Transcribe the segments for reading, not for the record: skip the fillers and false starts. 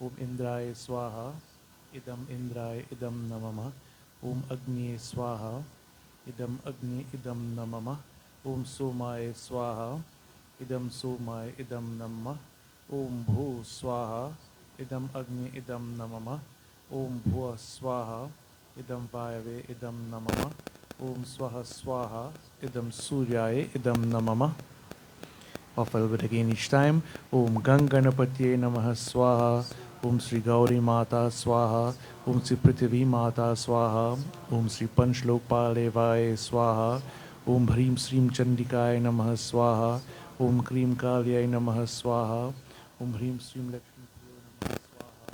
ओम इंद्राय स्वाहा इदम इंद्राय इदम नमः। ओम अग्निये स्वाहा इदम अग्नि इदम नमः। ओम सोमाय स्वाहा इदम सोमाय इदम नमः। ओम भू स्वाहा इदम अग्नि इदम नमः। ओम भुव स्वाहा इदम वायवे इदम नमः। ओम स्वः स्वाहा idam suryaye idam namama. Offer a little bit again each time. Om Ganganapatye Namaha Swaha. Om Sri Gauri Mata Swaha. Om Sri Prithvi Mata Swaha. Om Sri Panchlokpalevaya Swaha. Om Hrim Srim Chandikaya Namaha Swaha. Om Krim Kalyay Namaha Swaha. Om Hrim Srim Lakshmi Namaha Swaha.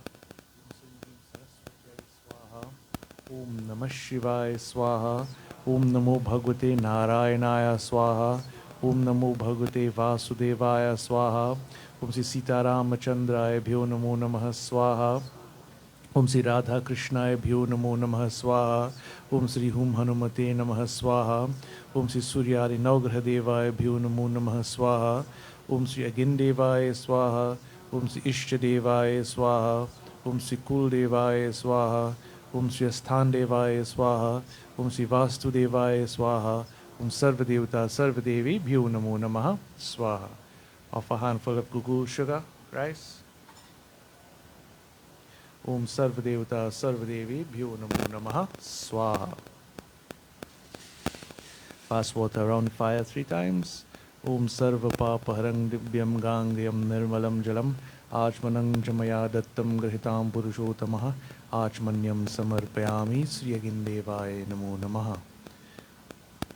Om Srim Hrim Saraswatyai Swaha. Om Namah Shivaya Swaha. Om Namo Bhagavate Narayanaya Swaha. Om Namo Bhagavate Vasudevaya Swaha. Om Sri Sita Ramachandraya Bhyo Namo Namaha Swaha. Om Sri Radha Krishnaya Bhyo Namo Namaha Swaha. Om Sri Hum Hanumate Namaha Swaha. Om Sri Suryadi Navgraha Devaya Bhyo Namo Namaha Swaha. Om Sri Agindevaya Swaha. Om Sri Ishtadevaya Swaha. Om Sri Kuldevaya Swaha. Om Sri Asthandevaya Swaha. Om Sri Vastudevaya Swaha. Om Sarvadevata Sarvadevi Bhyo Namo Namaha Swaha. Of a handful of gugu sugar, rice. Om Sarvadevata Sarvadevi Bhyo Namo Namaha Swaha. Pass water around fire 3 times. Om Sarva Papa Harang Divyam Gangyam Nirmalam Jalam. Achmanang Jamaya Dattam Grahitam Purushotamaha. Achmanyam Samarpayami Sri Agindevaya Namo Namaha.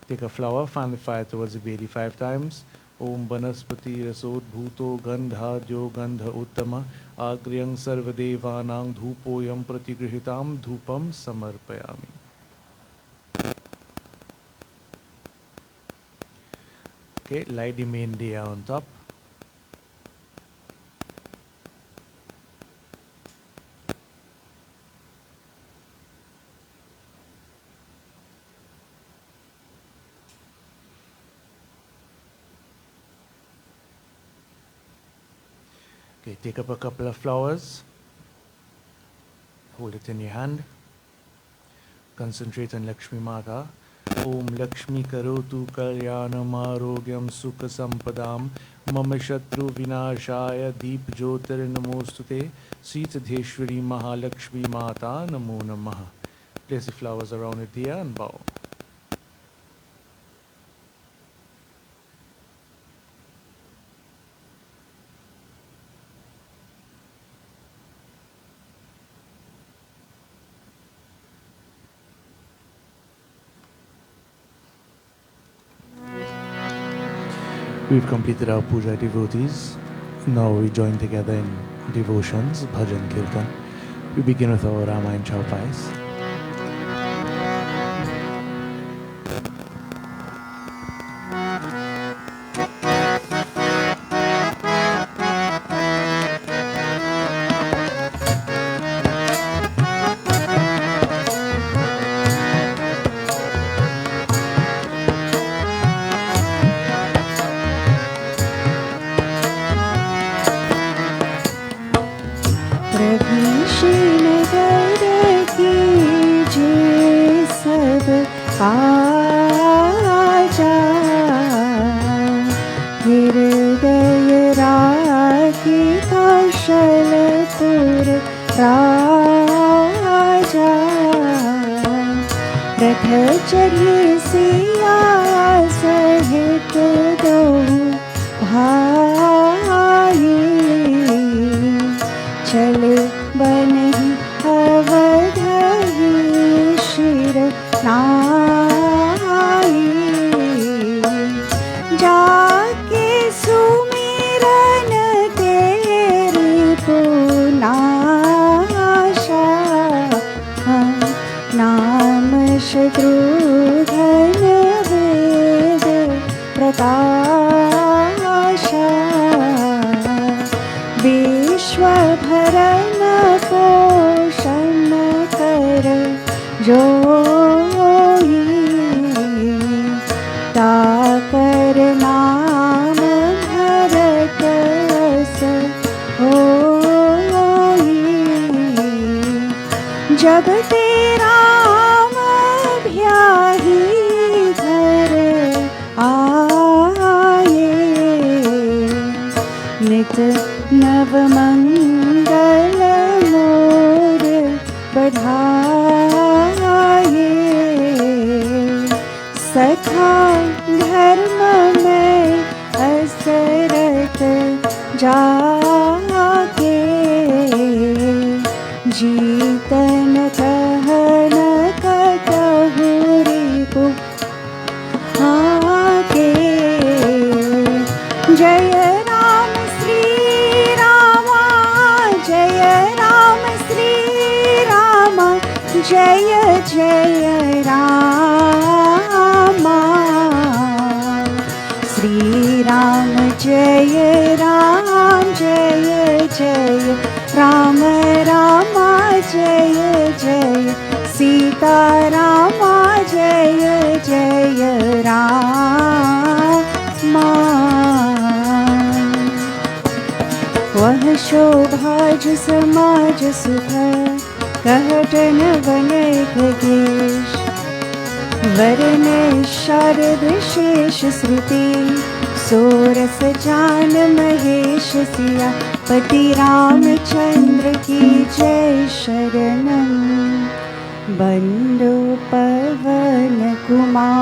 Take a flower, fan the fire towards the baby 5 times. Om Banaspati Rasod Bhuto Gandha Jo Gandha Uttama Agriyang Sarvadevanang Dhupoyam Pratigrihitam Dhupam Samarpayami. Okay, light the main diya on top. Okay, take up a couple of flowers. Hold it in your hand. Concentrate on Lakshmi Mata. Om Lakshmi Karotu Kalyanam Arogyam Sukha Sampadam Mama Shatru Vinashaya Deep Jyotir Namostute Sitadheshwari Mahalakshmi Mata Namo Namaha. Place the flowers around the diya and bow. We've completed our puja, devotees. Now we join together in devotions, bhajan, kirtan. We begin with our Ramayana Chaupais. नाम भरत अस होई जब तेरा भ्याही घर आए, नित नव मंगल मोर बढ़ाए। सखा धर्म में असरत जाके, जीतन कहन कतहुरी को आके। जय राम श्री रामा, जय राम श्री रामा, जय जय रामा। श्री राम जय राम, जय जय राम रामा, जय जय सीता रामा, जय जय रामा। वह शोभा जो समाज सुख, कहटन बने खगेश। वरने शारद शेष श्रुति, सोरस जान महेश सिया। पति रामचंद्र की जय शरणम, बंदो पवन कुमार।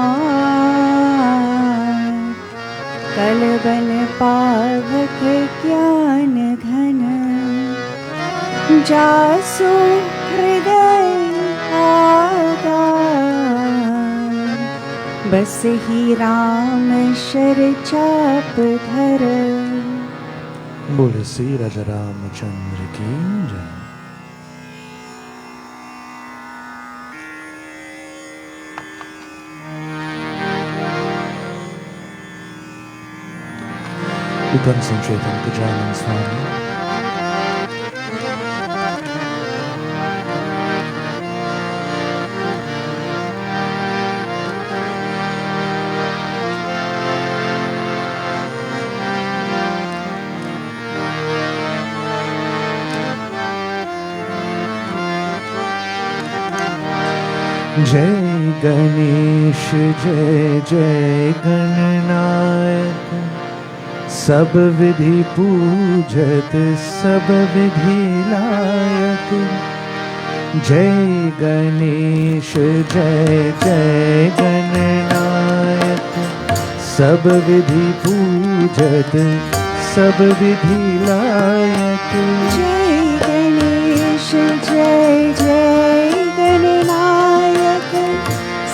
कलबन पावक ज्ञान घन, जासु हृदय आगार। बस ही राम शर चाप धर, बोले श्री राजा रामचंद्र की जय। We concentrate on Gajanan Swami. जय गणेश जय जय गणनायक, सब विधि पूजत सब विधि लायक। जय गणेश जय जय गणनायक, सब विधि पूजत सब विधि लायक। जय गणेश जय जय गणनायक,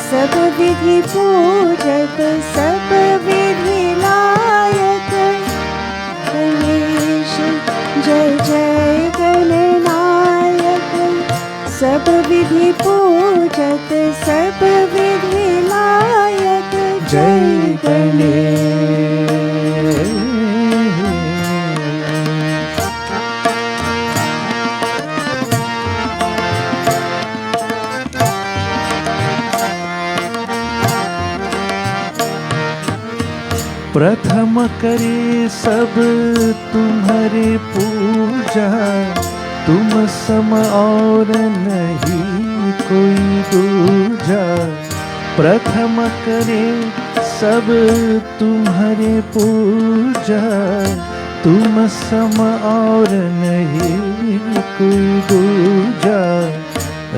सब विधि पूजत सब विधि लायक। गणेश जय जय गणनायक, सब विधि पूजत सब विधि लायक। जय गणेश। प्रथम करे सब तुम्हारे पूजा, तुम सम और नहीं कोई दूजा। प्रथम करे सब तुम्हारे पूजा, तुम सम और नहीं कोई दूजा।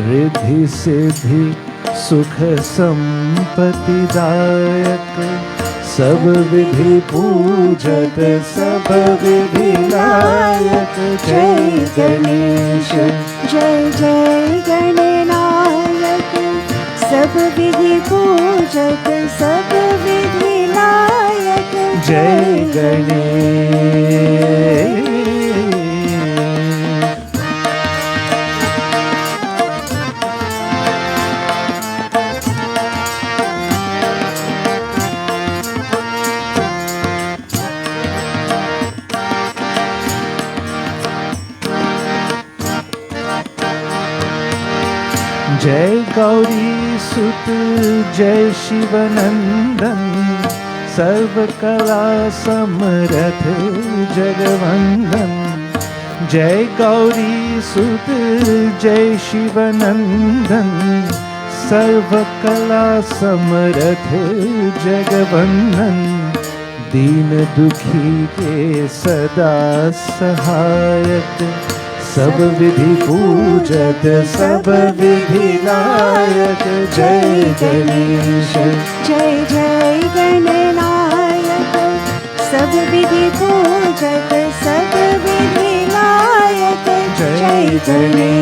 रिद्धि सिद्धि सुख संपत्ति दायक, सब विधि पूजत सब विधि लायक। जय गणेश जय जय गणनायक, सब विधि पूजत सब विधि लायक। जय गणेश। जय गौरी सुत जय शिवनंदन, सर्व कला समरथ जगवंदन। जय गौरी सुत जय शिवनंदन सर्वकला समरथ जगवंदन दीन दुखी के सदा सहायक सब विधि पूजक सब विधि नायक जय गणेश जय जय गणनायक सब विधि पूजक सब विधि नायक जय गणेश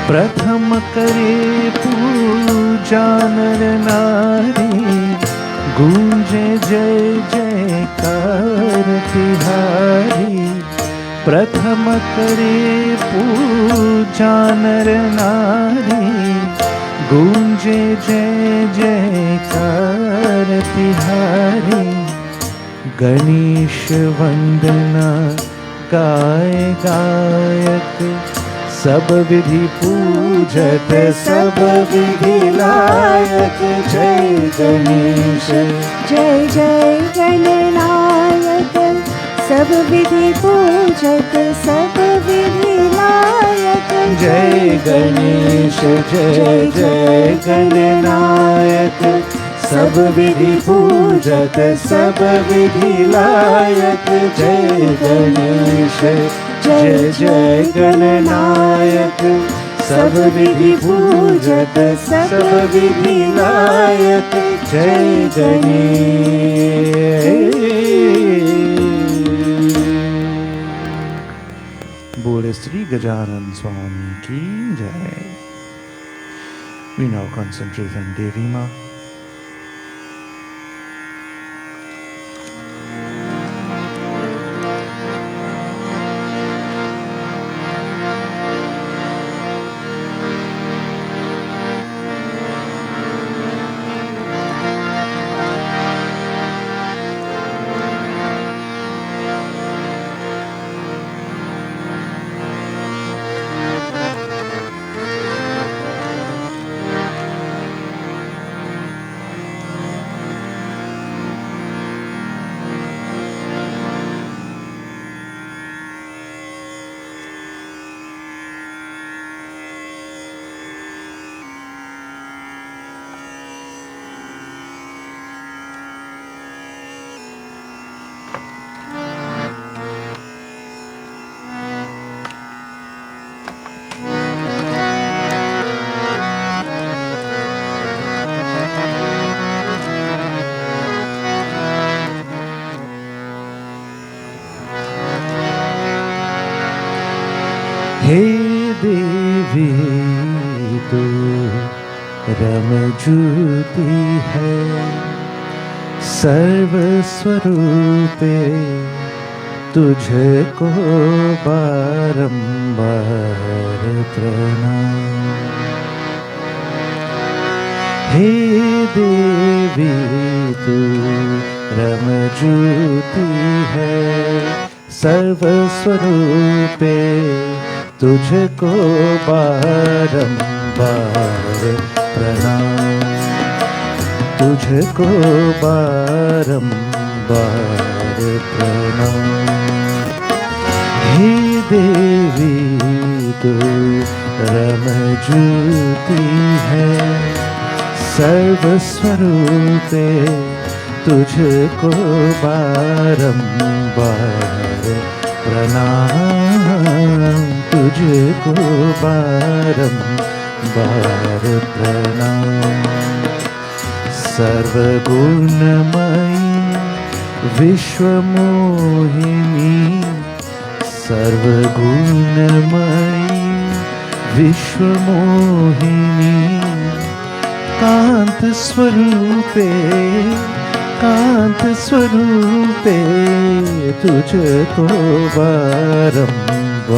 प्रथम करे पूजा नर नारी गूंजे जय जयकार तिहारी प्रथम करे पूजा नर नारी गूंजे जय जयकार तिहारी गणेश वंदना गाय गायक सब विधि पूजक सब विधि लायक जय गणेश जय जय गणनायक सब विधि पूजक सब विधि नायक जय गणेश जय जय गणनायक सब विधि पूजक सब विधि लायक जय गणेश जय जय गणनायक सब विधि पूजक सब विधि लायक जय गणेश। बोले श्री गजानन स्वामी की जय। We now concentrate on Devi Ma. हे देवी तू रमजूती है सर्वस्वरूपे तुझको बारंबार प्रणाम। हे देवी तू रमजूती है सर्वस्वरूपे तुझको बारंबार प्रणाम तुझको बारंबार प्रणाम। हे देवी तू रमजूती है सर्वस्वरूपे तुझको बारंबार प्रणाम तुझको बारंबार प्रणाम। सर्वगुणमयी विश्वमोहिनी सर्वगुणमयी विश्वमोहिनी कांत स्वरूपे तुझको बारंबार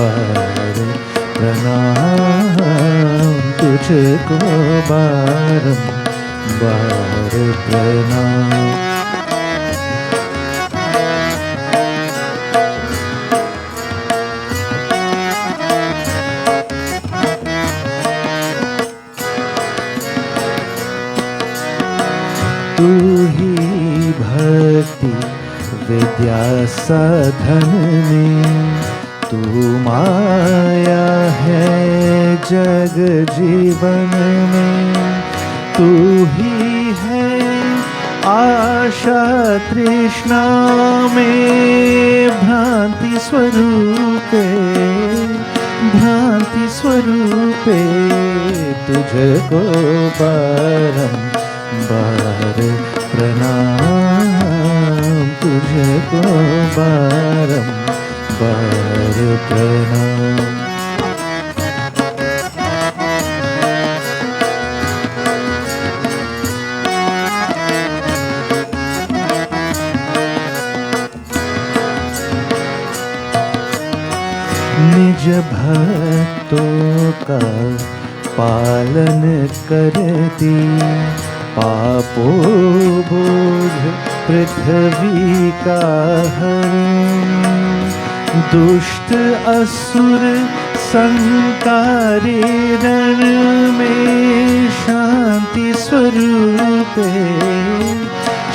प्रणाम तुझको बारंबार प्रणाम। तू ही भक्ति विद्या साधन में, तू माया है जग जीवन में, तू ही है आशा तृष्णा में, भ्रांति स्वरूपे भ्रांति स्वरूपे, तुझको बारंबार प्रणाम, तुझको बारंबार प्रणाम। निज भक्तों का पालन करती, पापो बोझ पृथ्वी का हरण, दुष्ट असुर संकारी रण में, शांति स्वरूपे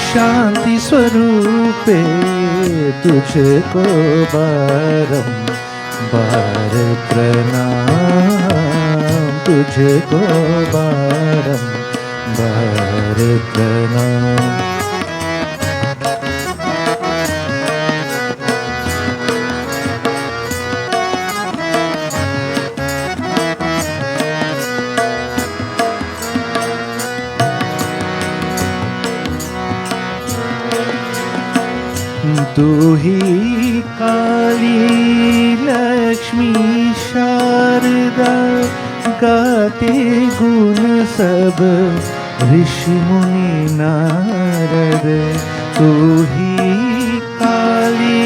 शांति स्वरूपे, तुझको बारंबार प्रणाम, तुझको बारंबार प्रणाम। तू ही काली लक्ष्मी शारदा, गाते गुण सब ऋषि मुनि नारद, तू ही काली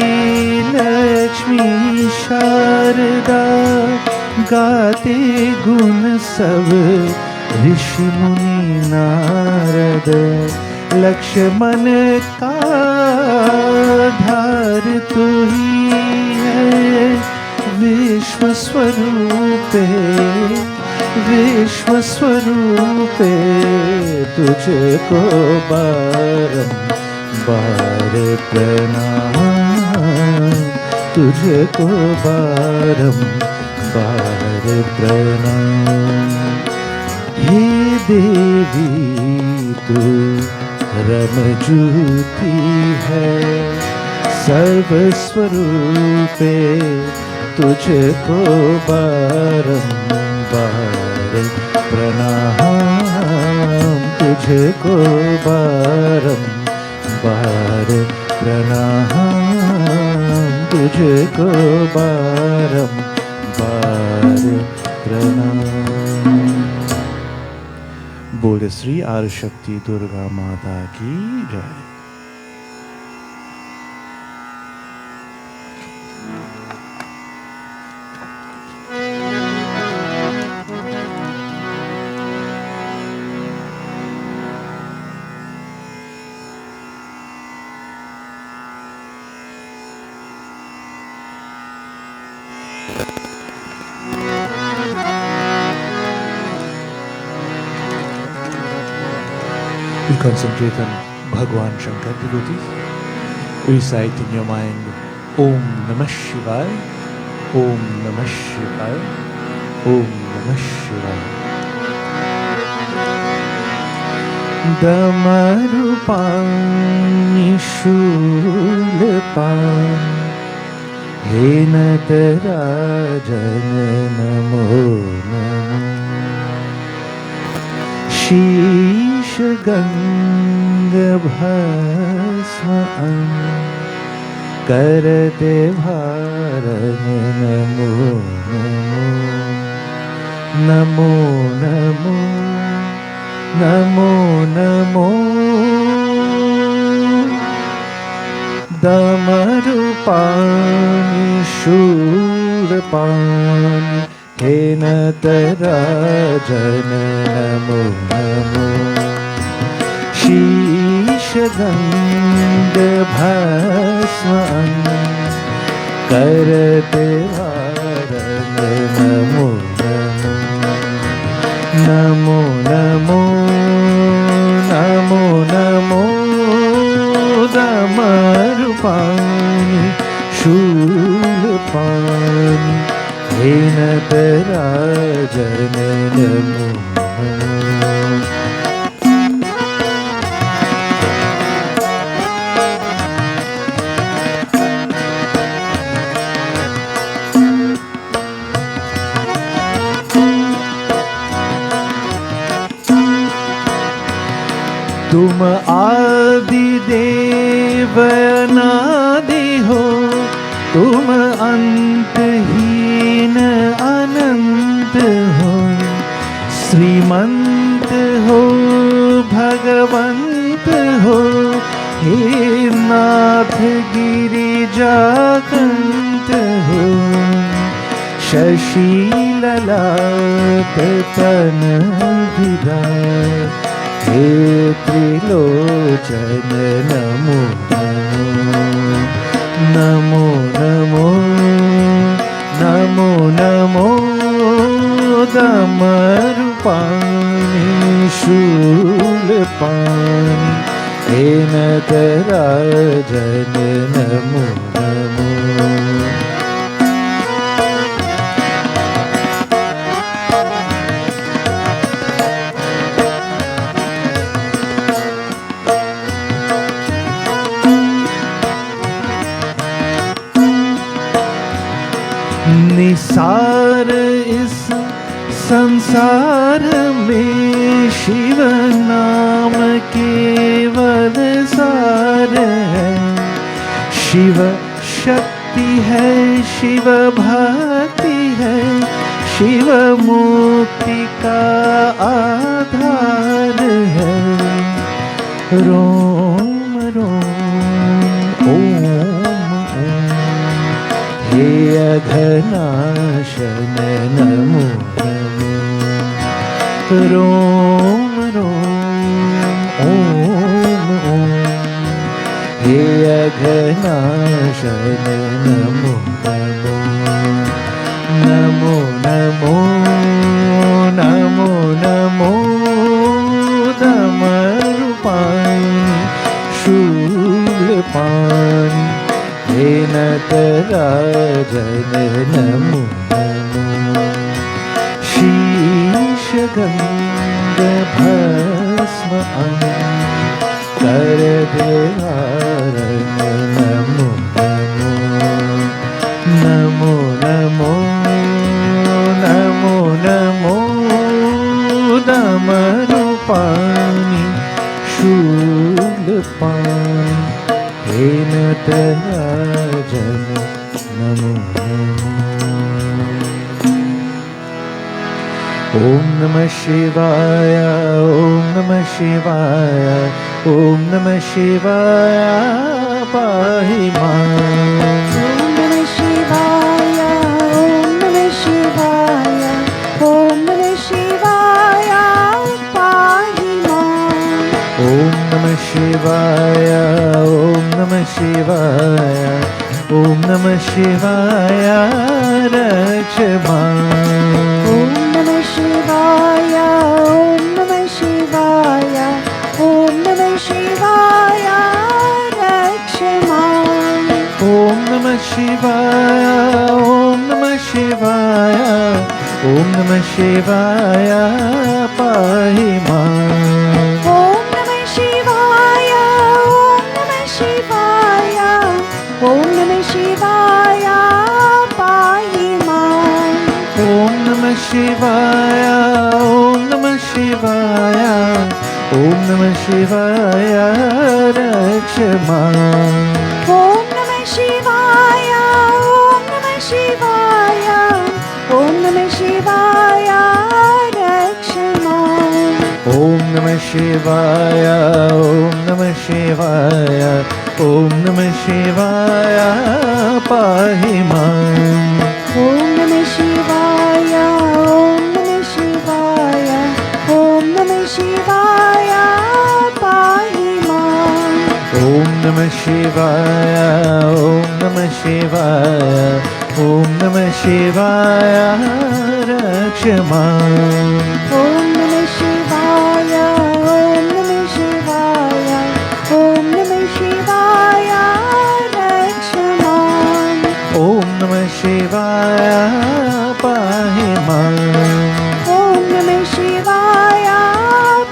लक्ष्मी शारदा, गाते गुण सब ऋषि मुनि नारद, लक्ष्मण का धार तू ही है विश्व स्वरूपे विश्व स्वरूपे, तुझको बारंबार प्रणाम, तुझको बारंबार प्रणाम। हे देवी तू रमजूती है सर्वस्वरूपे, तुझको बारंबार प्रणाम, तुझको बारंबार प्रणाम, तुझको बारंबार प्रणाम। बोले श्री आदिशक्ति दुर्गा माता की जय। You concentrate on Bhagwan Shankar devotees. Recite in your mind Om Namah Shivaya, Om Namah Shivaya, Om Namah Shivaya. Damarupani Shulpan He Natarajan Namo Namo शीश गंग भस्म करते भारन नमो नमो नमो नमो नमो दमरूपाणि शूलपाणि हे नटराजन नमो नमो शीशगंध भस्म करते भारन नमो नमो नमो नमो नमो हे नटराजन नमो तुम आदि देव अनादि हो, तुम अंतहीन अनंत हो, श्रीमंत हो भगवंत हो, हे नाथ गिरिजाकंत हो, शशि ललाट तन विराट, हे त्रिलोचन नमो नमो नमो नमो नमो दमरुपाणि शूलपाणि, हे नटराजन नमो नमो निसार इस संसार में शिव नाम केवल सार है, शिव शक्ति है, शिव भक्ति है, शिव मुक्ति का आधार है, रोम रोम ओम ओम, हे अघनाशन नमो नमो, रोम रोम ओम ओम, हे अघनाशन नमो नमो नमो नमो नमो नमो दमरुपाणि शूलपाणि, हे नटराजन नमो नमो, शीशगंध भस्म अंग कर धारण नमो नमो नमो नमो नमो दमरुपाणि शूलपाणि, हे नटराजन नमो नमो। ओम नमः शिवाय, ओम नमः शिवाय, ओम नमः शिवाय, पाहि मां। ओम नमः शिवाय, ओम नमः शिवाय, ओम नमः शिवाय, पाहि मां। ओम नमः शिवाय, ओम नमः शिवाय, ओम नमः शिवाय, रक्ष मां। ओम नमः शिवाय, ओम नमः शिवाय, ओम नमः शिवाय, रक्ष मां। ओम नमः शिवाय, ओम नमः शिवाय, ओम नमः शिवाय, पाहि मां। ओम नमः शिवाय, ओम नमः शिवाय, ओम नमः शिवाय, पाहि मां। ओम नमः शिवाय, ओम नमः शिवाय, ओम नमः शिवाय, रक्ष मां। ओम नमः शिवाय, ओम नमः शिवाय, ओम नमः शिवाय, रक्ष मां। ओम नमः शिवाय, ओम नमः शिवाय, ओम नमः शिवाय, पाहि मां। ओम नमः शिवाय, ओम नमः शिवाय, ओम नमः शिवाय, पाहि मां। ओम नमः शिवाय, ओम नमः शिवाय, ओम नमः शिवाय, रक्ष मां। ओम नमः शिवाय, ओम नमः शिवाय, ओम नमः शिवाय, रक्ष मां। ओम नमः शिवाय, पाहि माम् ॐ नमः शिवाय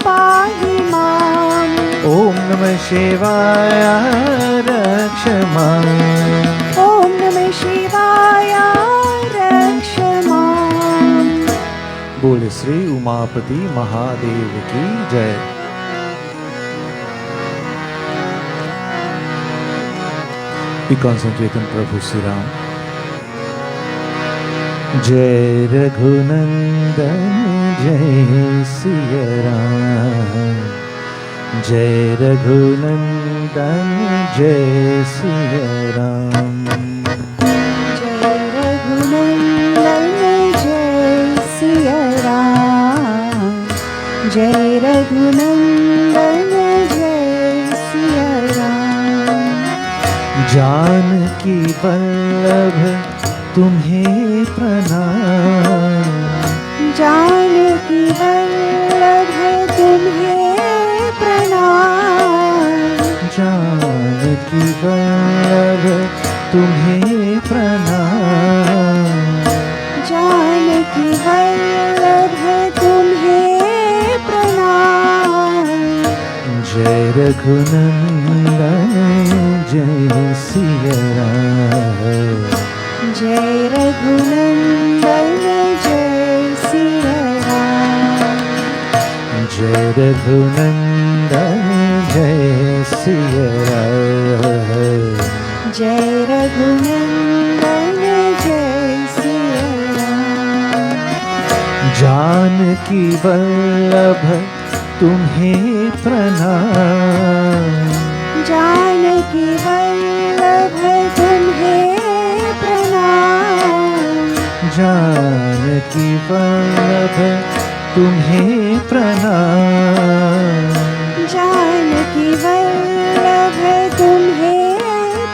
पाहि माम् ॐ नमः शिवाय रक्ष माम् ॐ नमः शिवाय रक्ष माम्। बोले श्री उमापति महादेव की जय। We concentrate on Prabhu Sri Ram. जय रघुनंदन जय सिया राम जय रघुनंदन जय सिया राम जय रघुनंदन जय सिया राम जय रघुनंदन जय सिया राम। जानकी वल्लभ तुम्हें प्रणाम जानकी वल्लभ तुम्हें प्रणाम जानकी वल्लभ तुम्हें प्रणाम जानकी वल्लभ तुम्हें प्रणाम। जय रघुनंदन जय सिया राम जय रघुनंदन जय सिया राम जय रघुनंदन जय सिया राम जय रघुनंदन जय सिया राम। जानकी वल्लभ तुम्हें प्रणाम जानकी वल्लभ तुम्हें प्रणाम जानकी वल्लभ तुम्हें प्रणाम जानकी वल्लभ तुम्हें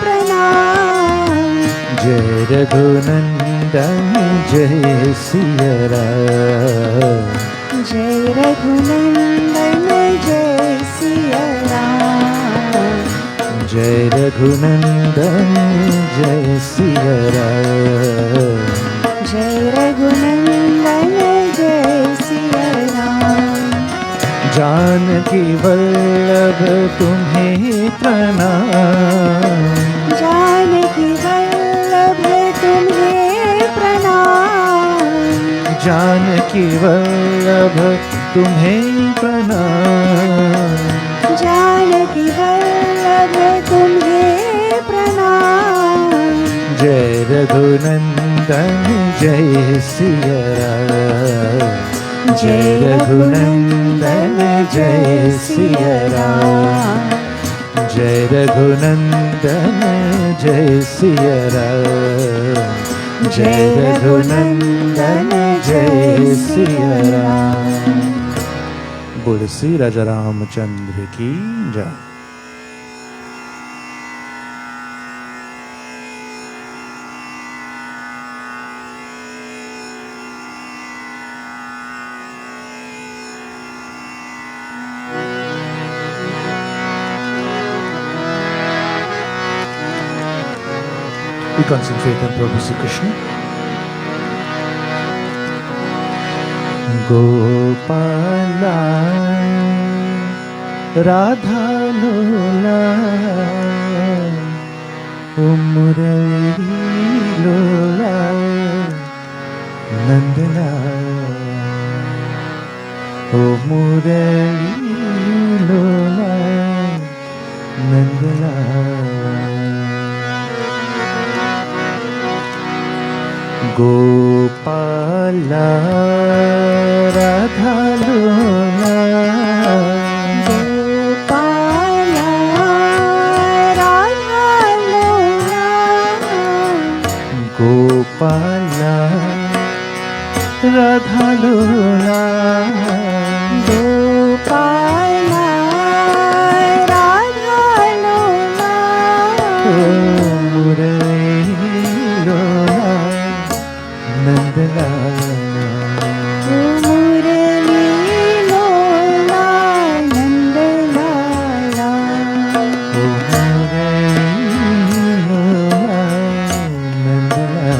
प्रणाम। जय रघुनंदन जय सिया राम जय रघुनंदन जय सिया राम जय रघुनंदन जय सिया राम जय रघुनंदन जय सिया राम। जानकी वल्लभ तुम्हें प्रणाम जानकी वल्लभ तुम्हें प्रणाम जानकी वल्लभ तुम्हें प्रणाम जानकी वल्लभ तुम्हें प्रणाम। जय रघुनंदन जय सिया राम जय रघुनंदन जय सिया राम जय रघुनंदन जय सिया राम जय रघुनंदन जय सिया राम। बोले श्री राजा रामचंद्र की जय। We concentrate on Prabhu Sri Krishna. Gopala Radha लोला मुरली लोला नंदला ओ मुरली लोला नंदला गोपाला राधा लोला गोपाला राधा लोला गोपाला राधा लोला गोपाला राधा लोला मुरली लोला नंदला मुरली लोला नंदलाला मुरली लोला नंदला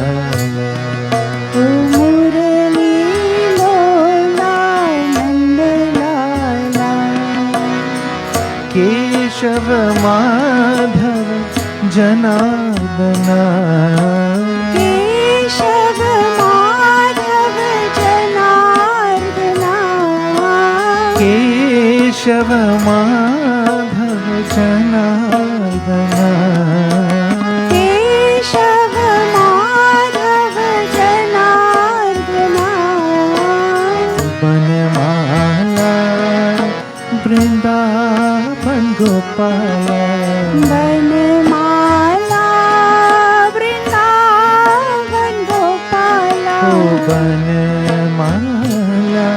जनार्दना केशव माधव जनार्दना केशव माधव जनार्दना केशव माधव जनार्दना बनमाला वृंदावन गोपाल बनमाला वृंदावन गोपाल बनमाला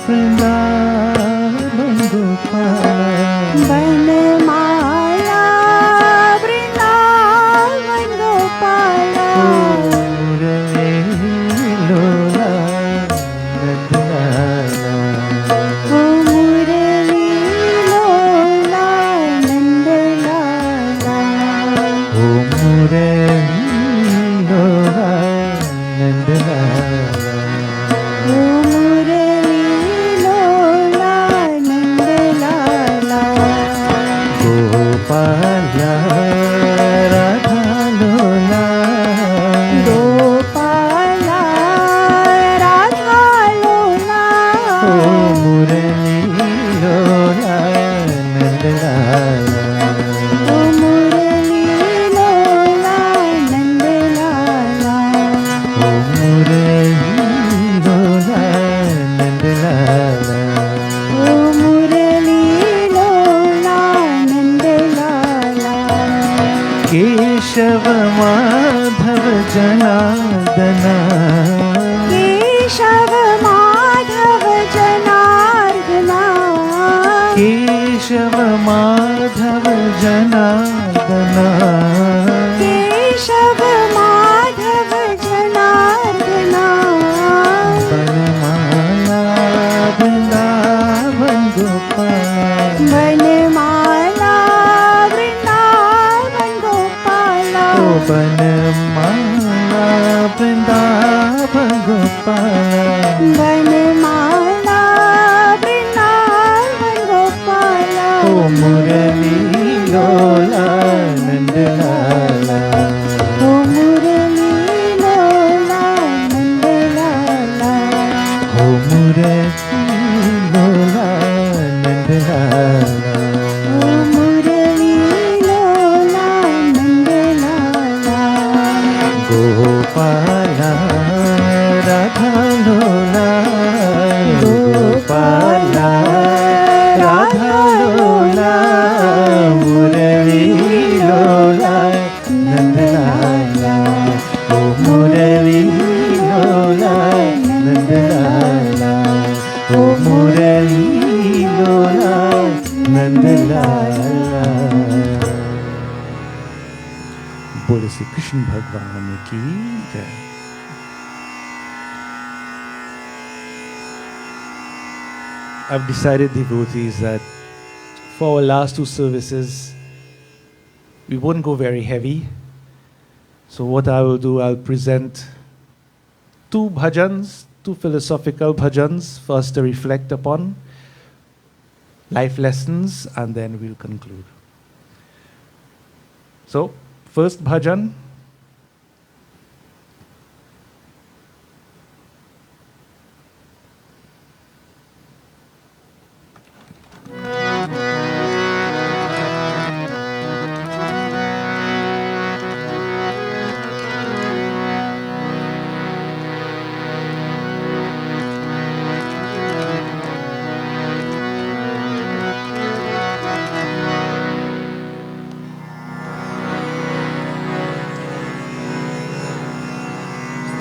वृंदावन गोपाल बनमाला वृंदावन गोपाल मुरली लोला नंदलाला ओ मुरली लोला नंदलाला ओ मुरली लोला नंदलाला ओ मुरली लोला नंदलाला गोपाला राधा लोला गोपाला राधा लोला ओ मुरली लोला नंदलाला ओ मुरली लोला नंदलाला ओ मुरली लोला नंदलाला ओ मुरली लोला नंदलाला केशव माधव जनार्दना केशव माधव जनार्दना केशव माधव जनार्दना केशव माधव जनार्दना बनमाला वृंदावन गोपाल बनमाला वृंदावन गोपाल ओ बनमाला वृंदावन गोपाल बनमाला वृंदावन गोपाल ओ मुरली लोला नंदलाला ओ मुरली लोला नंदलाला ओ मुरली लोला नंदलाला ओ मुरली लोला नंदलाला गोपाला राधा लोला गोपाला राधा लोला मुरली लोला नंदलाला ओ मुरली लोला नंदलाला ओ मुरली लोला नंदलाला बोले श्री कृष्ण भगवान की जय। I've decided, devotees, that for our last two services, we won't go very heavy. So what I will do, I'll present two bhajans, two philosophical bhajans, first to reflect upon life lessons, and then we'll conclude. So, first bhajan.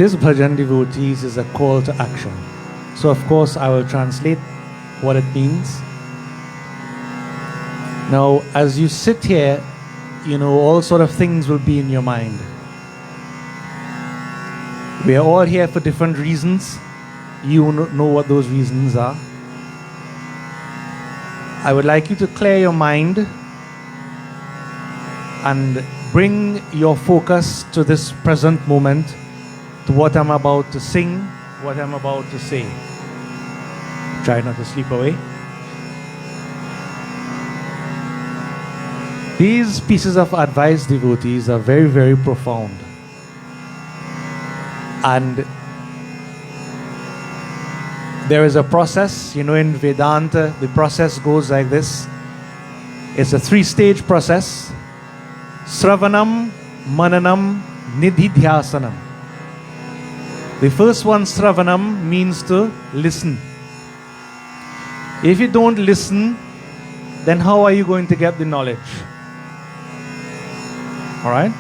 This bhajan, devotees, is a call to action. So of course I will translate what it means. Now as you sit here, all sort of things will be in your mind. We are all here for different reasons. You know what those reasons are. I would like you to clear your mind and bring your focus to this present moment, to what I'm about to sing, what I'm about to say. Try not to sleep away. These pieces of advice, devotees, are very, very profound. And there is a process, in Vedanta, the process goes like this. It's a 3-stage process. Sravanam, Mananam, Nididhyasanam. The first one, Sravanam, means to listen. If you don't listen, then how are you going to get the knowledge? Alright?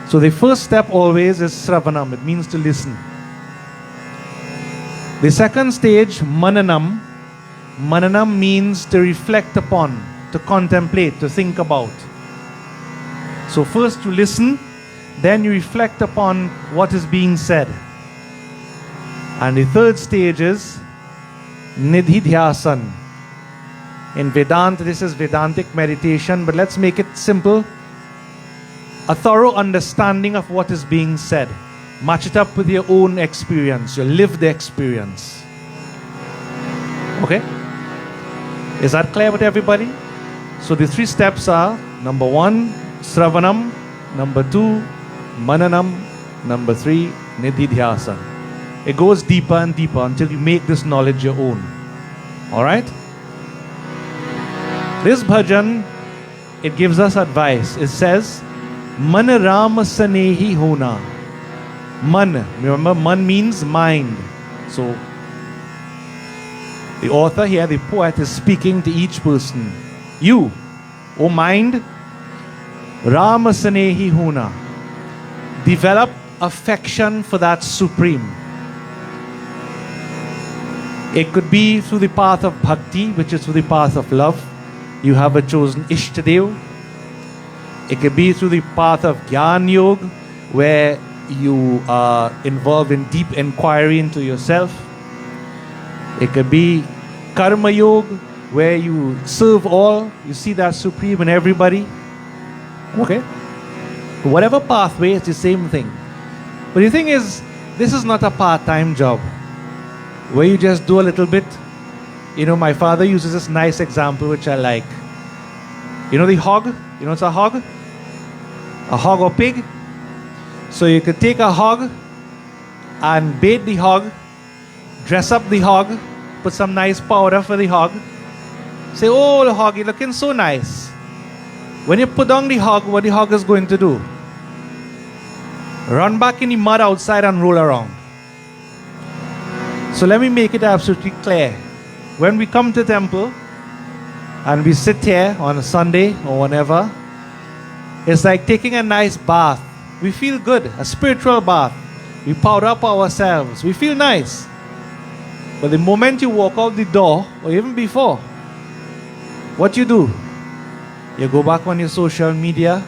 So the first step always is Sravanam. It means to listen. The second stage, Mananam. Mananam means to reflect upon, to contemplate, to think about. So first you listen, then you reflect upon what is being said. And the third stage is Nididhyasan. In Vedanta, this is Vedantic meditation, but let's make it simple. A thorough understanding of what is being said. Match it up with your own experience, your lived experience. Okay? Is that clear with everybody? So the 3 steps are, number 1, Sravanam, number 2, Mananam, number 3, Nididhyasan. It goes deeper and deeper until you make this knowledge your own. Alright? This bhajan, it gives us advice. It says, Man Ram Sanehi Hona. Man, remember, man means mind. So, the author here, the poet, is speaking to each person. You, O mind, Ram Sanehi Hona. Develop affection for that supreme. It could be through the path of bhakti, which is through the path of love. You have a chosen Ishtadev. It could be through the path of Gyan Yoga, where you are involved in deep inquiry into yourself. It could be Karma Yoga, where you serve all. You see that supreme in everybody. Okay? Whatever pathway, it's the same thing. But the thing is, this is not a part-time job where you just do a little bit. My father uses this nice example which I like. The hog? It's a hog? A hog or pig? So you could take a hog and bait the hog, dress up the hog, put some nice powder for the hog. Say, oh, the hog, you're looking so nice. When you put down the hog, what the hog is going to do? Run back in the mud outside and roll around. So let me make it absolutely clear. When we come to temple and we sit here on a Sunday or whenever, it's like taking a nice bath. We feel good, a spiritual bath. We powder up ourselves. We feel nice. But the moment you walk out the door, or even before, what you do? You go back on your social media,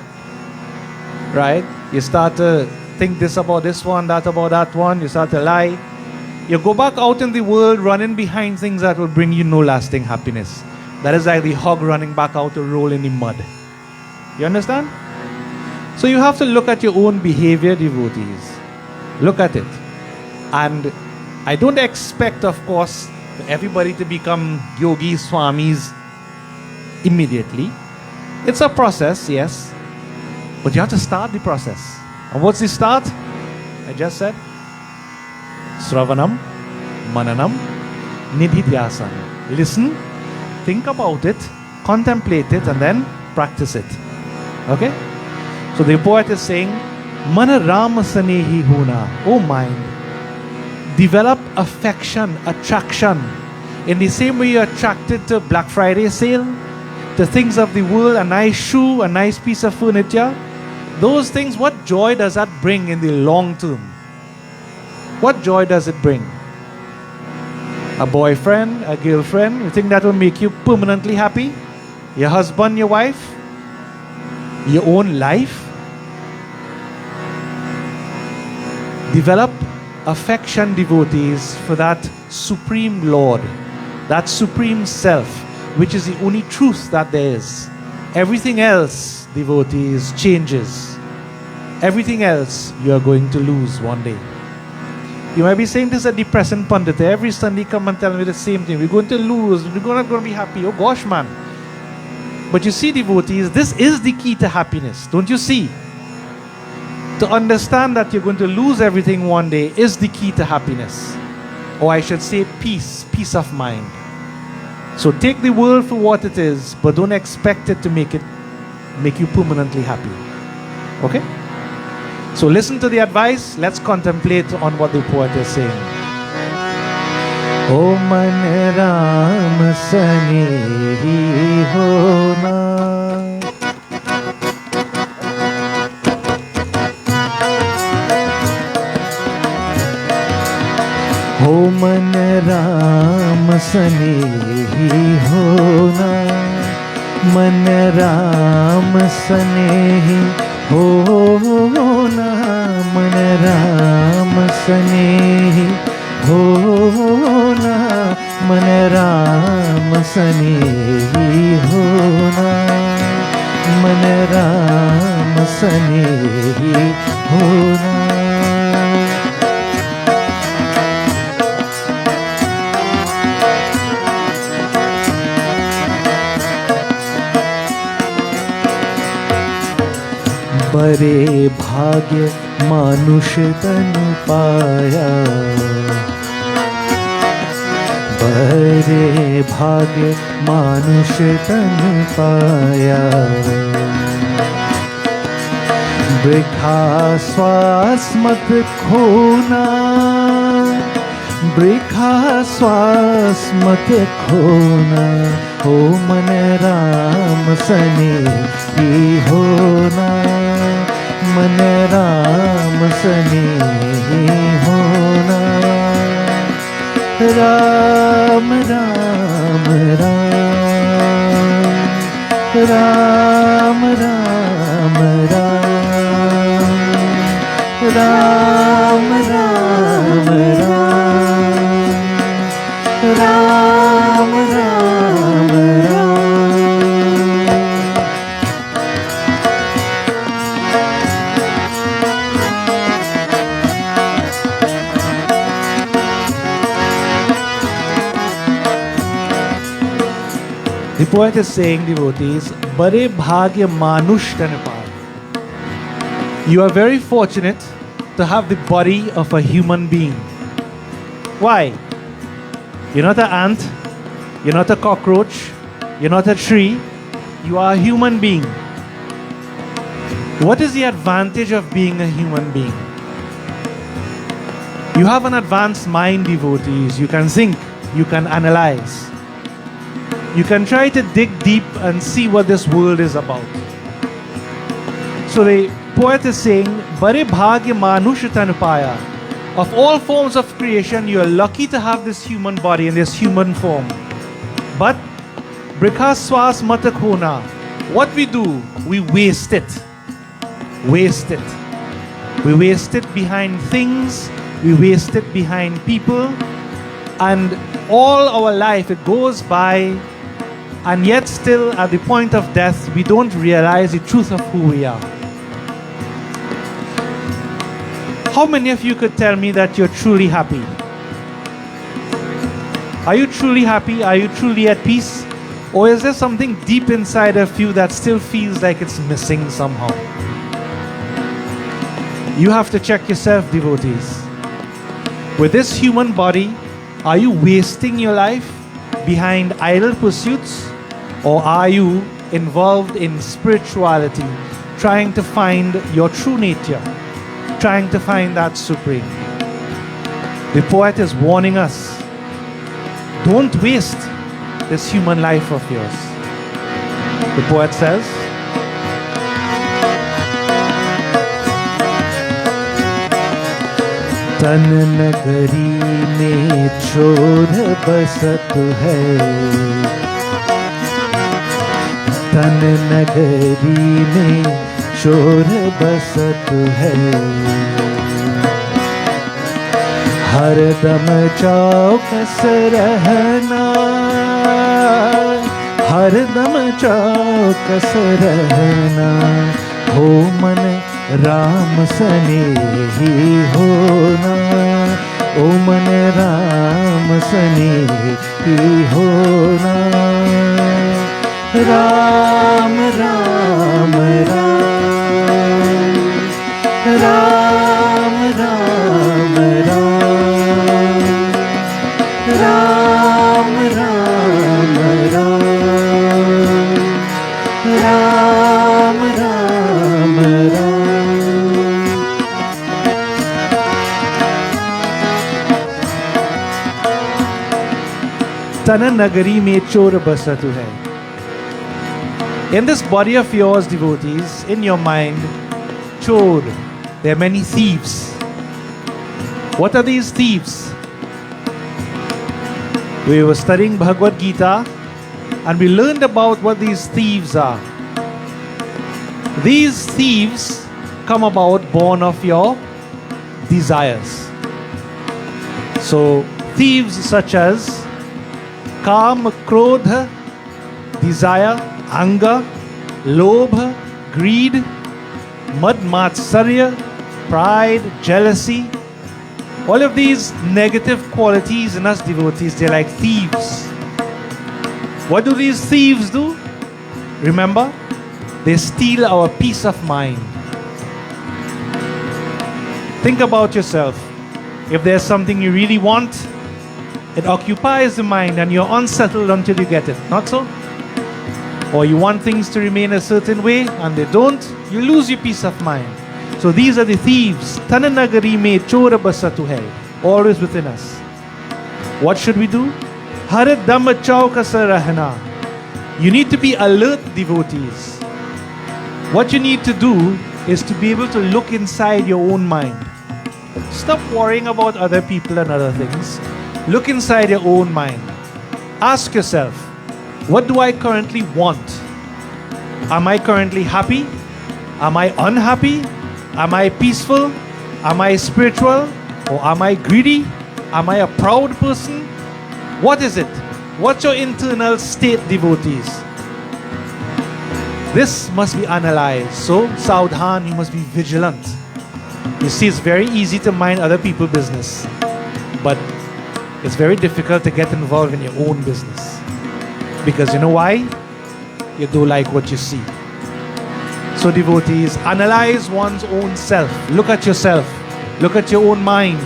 right? You start to think this about this one, that about that one. You start to lie. You go back out in the world running behind things that will bring you no lasting happiness. That is like the hog running back out to roll in the mud. You understand? So you have to look at your own behavior, devotees. Look at it. And I don't expect, of course, for everybody to become yogis, swamis immediately. It's a process, yes. But you have to start the process. And what's the start? I just said. Sravanam, Mananam, Nididhyasan. Listen, think about it, contemplate it, and then practice it. Okay? So the poet is saying, Mana Rama Sanehi Hona, O mind, develop affection, attraction. In the same way you're attracted to Black Friday sale, to things of the world, a nice shoe, a nice piece of furniture, those things, what joy does that bring in the long term? What joy does it bring? A boyfriend, a girlfriend, you think that will make you permanently happy? Your husband, your wife? Your own life? Develop affection, devotees, for that Supreme Lord, that Supreme Self, which is the only truth that there is. Everything else, devotees, changes. Everything else you are going to lose one day. You might be saying this is a depressing pundit. Every Sunday come and tell me the same thing. We're going to lose. We're not going to be happy. Oh gosh, man. But you see, devotees, this is the key to happiness. Don't you see? To understand that you're going to lose everything one day is the key to happiness. Or I should say peace, peace of mind. So take the world for what it is, but don't expect it to make you permanently happy. Okay? So listen to the advice. Let's contemplate on what the poet is saying. O man Ram sanehi hona, O man Ram sanehi hona, man Ram sanehi hona, man Ram sanehi hona, man Ram sanehi hona, man Ram sanehi hona. बड़े भाग्य मानुष तन पाया, बड़े भाग्य मानुष तन पाया, वृथा श्वास मत खोना, वृथा श्वास मत खोना, हो मन राम सनेही होना, मन राम सनेही होना, Ram Ram Ram, Ram Ram Ram, Ram Ram Ram, Ram Ram Ram. The poet is saying, devotees, Bade Bhagya Manush Tan Paaya. You are very fortunate to have the body of a human being. Why? You're not an ant, you're not a cockroach, you're not a tree, you are a human being. What is the advantage of being a human being? You have an advanced mind, devotees. You can think, you can analyze. You can try to dig deep and see what this world is about. So the poet is saying, Bade Bhagya Manush Tan Paaya. Of all forms of creation, you are lucky to have this human body in this human form. But Brikha Swas Mata Khona, what we do, we waste it. Waste it. We waste it behind things, we waste it behind people, and all our life it goes by, and yet still at the point of death we don't realize the truth of who we are. How many of you could tell me that you're truly happy? Are you truly happy? Are you truly at peace? Or is there something deep inside of you that still feels like it's missing somehow? You have to check yourself, devotees. With this human body, are you wasting your life behind idle pursuits? Or are you involved in spirituality, trying to find your true nature, trying to find that supreme? The poet is warning us, don't waste this human life of yours. The poet says, तन नगरी में चोर बसत है, तन नगरी में चोर बसत है, हरदम चौकस रहना, हरदम चौकस रहना, हो मन राम सनेही होना, ओ मन राम सनेही होना, Ram Ram Ram, Ram Ram Ram, Ram Ram Ram, Ram Ram Ram. तन नगरी में चोर बसतु है. In this body of yours, devotees, in your mind, chor, there are many thieves. What are these thieves? We were studying Bhagavad Gita and we learned about what these thieves are. These thieves come about born of your desires. So, thieves such as Kam, Krodha, desire, anger, lobha, greed, mad matsarya, pride, jealousy. All of these negative qualities in us devotees, they're like thieves. What do these thieves do? Remember, they steal our peace of mind. Think about yourself. If there's something you really want, it occupies the mind and you're unsettled until you get it. Not so? Or you want things to remain a certain way and they don't, you lose your peace of mind. So these are the thieves. Tananagari me chora basatu hai. Always within us. What should we do? Harat dhamma chauka sarahana. You need to be alert, devotees. What you need to do is to be able to look inside your own mind. Stop worrying about other people and other things. Look inside your own mind. Ask yourself, what do I currently want? Am I currently happy? Am I unhappy? Am I peaceful? Am I spiritual? Or am I greedy? Am I a proud person? What is it? What's your internal state, devotees? This must be analyzed. So, Saudhan, you must be vigilant. You see, it's very easy to mind other people's business, but it's very difficult to get involved in your own business. Because you know why? You don't like what you see. So devotees, analyze one's own self. Look at yourself. Look at your own mind.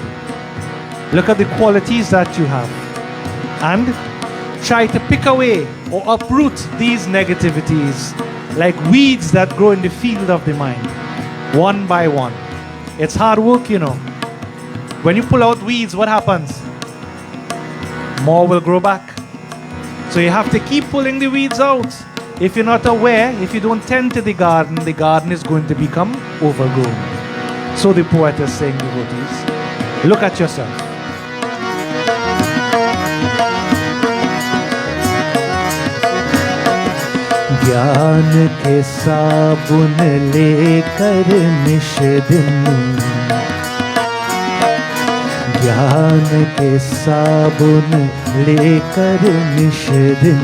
Look at the qualities that you have. And try to pick away or uproot these negativities like weeds that grow in the field of the mind. One by one. It's hard work, you know. When you pull out weeds, what happens? More will grow back. So you have to keep pulling the weeds out. If you're not aware, if you don't tend to the garden is going to become overgrown. So the poet is saying, devotees, look at yourself. ज्ञान के साबुन लेकर निश दिन, ज्ञान के साबुन लेकर निश दिन,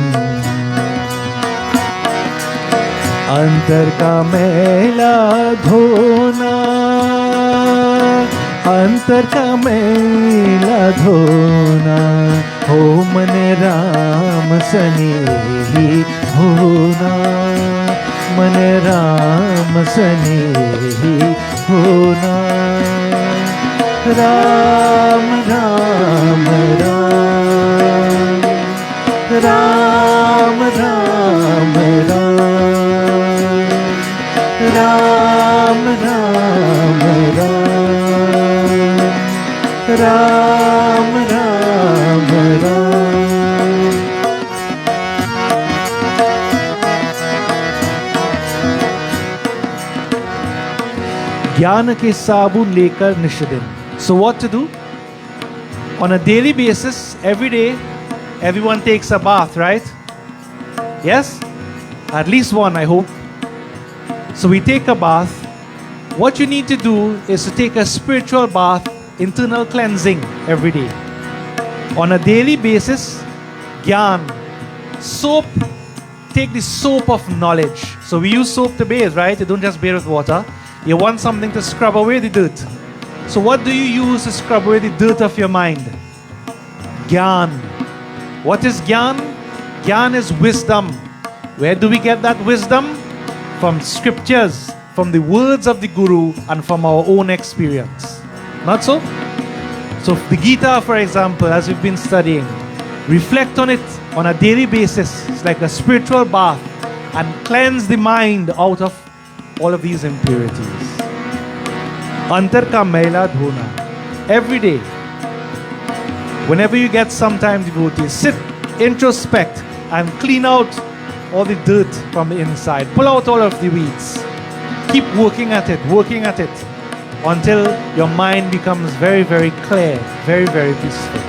अंतर का मैला धोना, अंतर का मैला धोना, हो मन राम सनेही होना, मन राम सनेही होना, राम राम राम, राम राम राम, राम राम राम, राम राम राम. ज्ञान के साबुन लेकर निष्दिन. So what to do? On a daily basis, every day, everyone takes a bath, right? Yes? At least one, I hope. So we take a bath. What you need to do is to take a spiritual bath, internal cleansing every day. On a daily basis, Gyan, soap, take the soap of knowledge. So we use soap to bathe, right? You don't just bathe with water. You want something to scrub away the dirt. So what do you use to scrub away the dirt of your mind? Gyan. What is Gyan? Gyan is wisdom. Where do we get that wisdom? From scriptures, from the words of the Guru, and from our own experience. Not so? So the Gita, for example, as we've been studying, reflect on it on a daily basis. It's like a spiritual bath, and cleanse the mind out of all of these impurities. Antar ka maila dhona. Every day, whenever you get some time, devotees, sit, introspect, and clean out all the dirt from the inside. Pull out all of the weeds. Keep working at it, until your mind becomes very, very clear, very, very peaceful.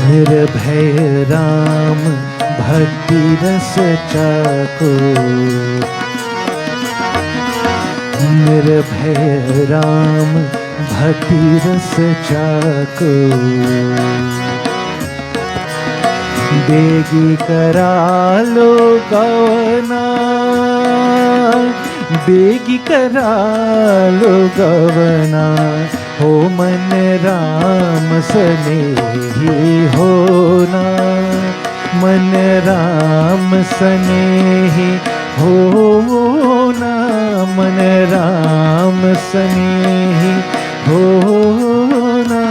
Nirbhay Ram Bhakti Rasa Chakur. Nirbhay Ram Bhakti Rasa Chakur. Begi kara lo gavana, begi kara lo gavana, ho man Ram sanehi hona, man Ram sanehi hona, man Ram sanehi hona,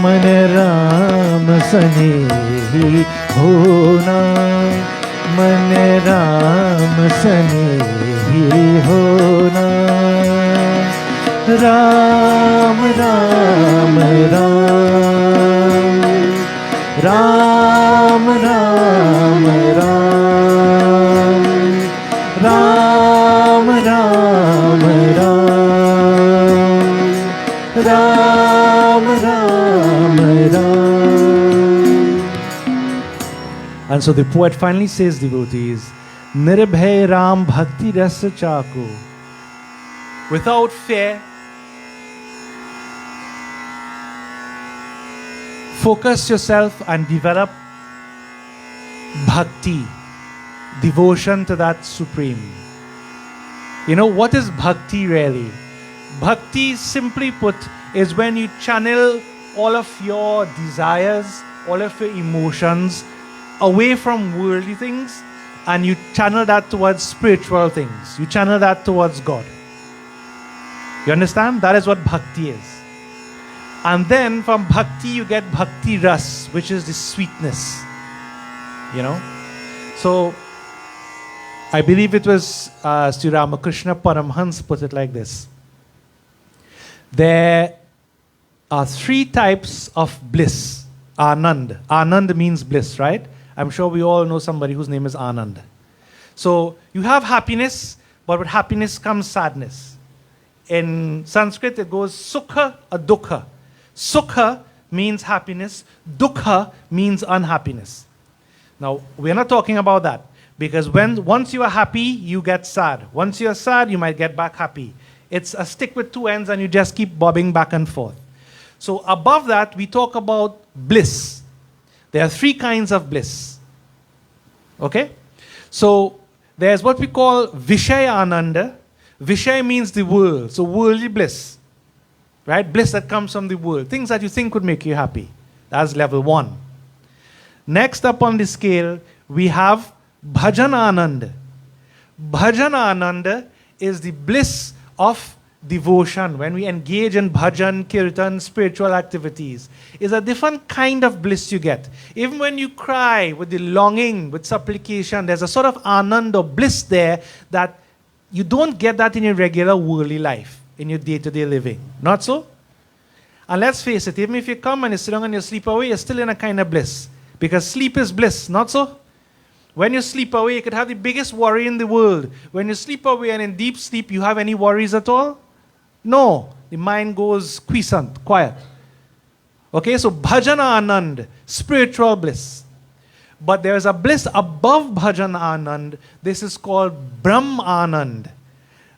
man Ram sanehi hona, man Ram sanehi hona. Ram Ram Ram, Ram Ram Ram, Ram Ram Ram, Ram Ram Ram. And so the poet finally says, devotees, Nirbhay Ram Bhakti Rasa Chaku. Without fear, focus yourself and develop bhakti, devotion to that Supreme. You know, what is bhakti really? Bhakti, simply put, is when you channel all of your desires, all of your emotions away from worldly things, and you channel that towards spiritual things. You channel that towards God. You understand? That is what bhakti is. And then from bhakti you get bhakti ras, which is the sweetness. You know? So, I believe it was Sri Ramakrishna Paramhans put it like this. There are 3 types of bliss. Anand. Anand means bliss, right? I'm sure we all know somebody whose name is Anand. So, you have happiness, but with happiness comes sadness. In Sanskrit, it goes sukha or dukha. Sukha means happiness. Dukha means unhappiness. Now, we're not talking about that. Because once you are happy, you get sad. Once you are sad, you might get back happy. It's a stick with 2 ends and you just keep bobbing back and forth. So above that, we talk about bliss. There are 3 kinds of bliss. Okay? So there's what we call Vishaya Ananda. Vishaya means the world. So worldly bliss. Right? Bliss that comes from the world. Things that you think would make you happy. That's level 1. Next up on the scale, we have Bhajan Ananda. Bhajan Ananda is the bliss of devotion. When we engage in bhajan, kirtan, spiritual activities, is a different kind of bliss you get. Even when you cry with the longing, with supplication, there's a sort of anand or bliss there that you don't get that in your regular worldly life, in your day-to-day living. Not so? And let's face it, even if you come and you sit down and you sleep away, you're still in a kind of bliss. Because sleep is bliss, not so? When you sleep away, you could have the biggest worry in the world. When you sleep away and in deep sleep, you have any worries at all? No. The mind goes quiescent, quiet. Okay, so bhajana anand, spiritual bliss. But there is a bliss above bhajana anand. This is called Brahm Anand.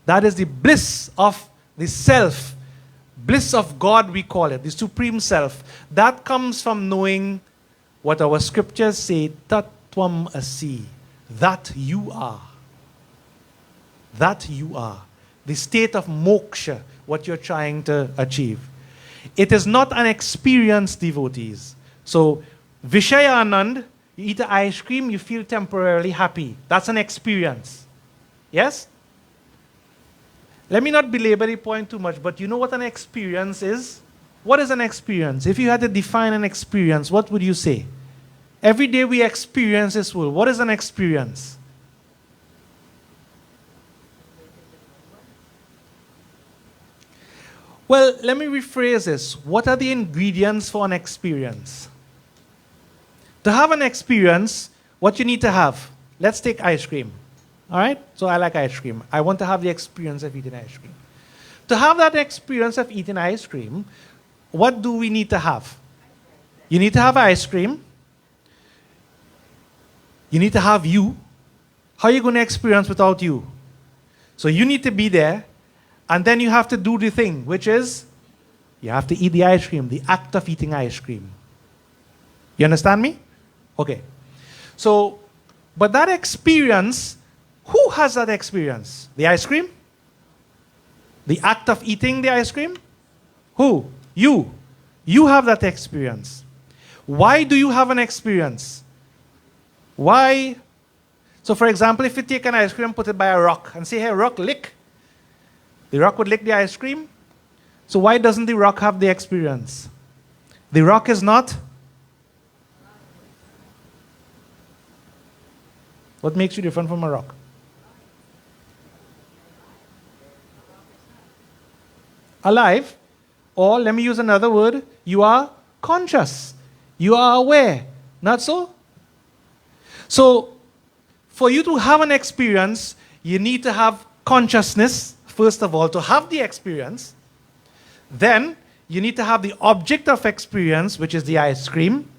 That is the bliss of the self. Bliss of God, we call it, the supreme self. That comes from knowing what our scriptures say, Tatvam Asi, that you are. That you are. The state of moksha, what you're trying to achieve. It is not an experience, devotees. So, Vishaya Anand, you eat the ice cream, you feel temporarily happy. That's an experience. Yes? Let me not belabor the point too much, but you know what an experience is? What is an experience? If you had to define an experience, what would you say? Every day we experience this world. What is an experience? Well, let me rephrase this. What are the ingredients for an experience? To have an experience, what you need to have? Let's take ice cream. All right? So I like ice cream. I want to have the experience of eating ice cream. To have that experience of eating ice cream, what do we need to have? You need to have ice cream. You need to have you. How are you going to experience without you? So you need to be there. And then you have to do the thing, which is you have to eat the ice cream, the act of eating ice cream. You understand me? Okay. So, but that experience, who has that experience? The ice cream? The act of eating the ice cream? Who? You. You have that experience. Why do you have an experience? Why? So, for example, if you take an ice cream and put it by a rock and say, hey, rock, lick. The rock would lick the ice cream. So why doesn't the rock have the experience? The rock is not. What makes you different from a rock? Alive. Or let me use another word. You are conscious. You are aware. Not so? So, for you to have an experience, you need to have consciousness. First of all, to have the experience, then you need to have the object of experience, which is the ice cream.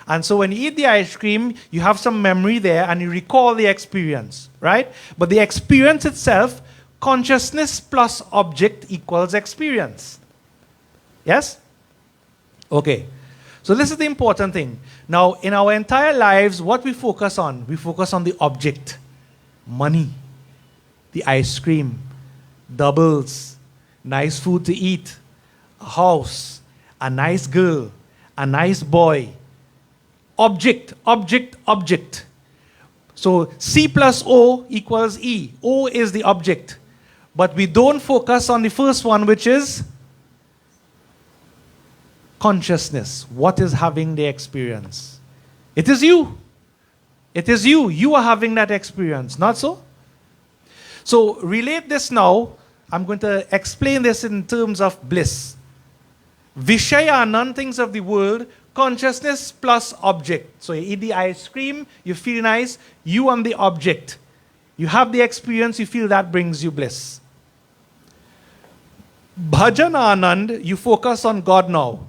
And so when you eat the ice cream, you have some memory there and you recall the experience, right? But the experience itself, consciousness plus object equals experience. Yes? Okay. So this is the important thing. Now, in our entire lives, what we focus on? We focus on the object. Money. The ice cream. Doubles, nice food to eat, a house, a nice girl, a nice boy. Object, object, object. So C plus O equals E. O is the object. But we don't focus on the first one, which is consciousness. What is having the experience? It is you. It is you. You are having that experience, not so? So relate this now. I'm going to explain this in terms of bliss. Vishaya, non-things of the world, consciousness plus object. So you eat the ice cream, you feel nice, you and the object. You have the experience, you feel that brings you bliss. Bhajan Anand, you focus on God now.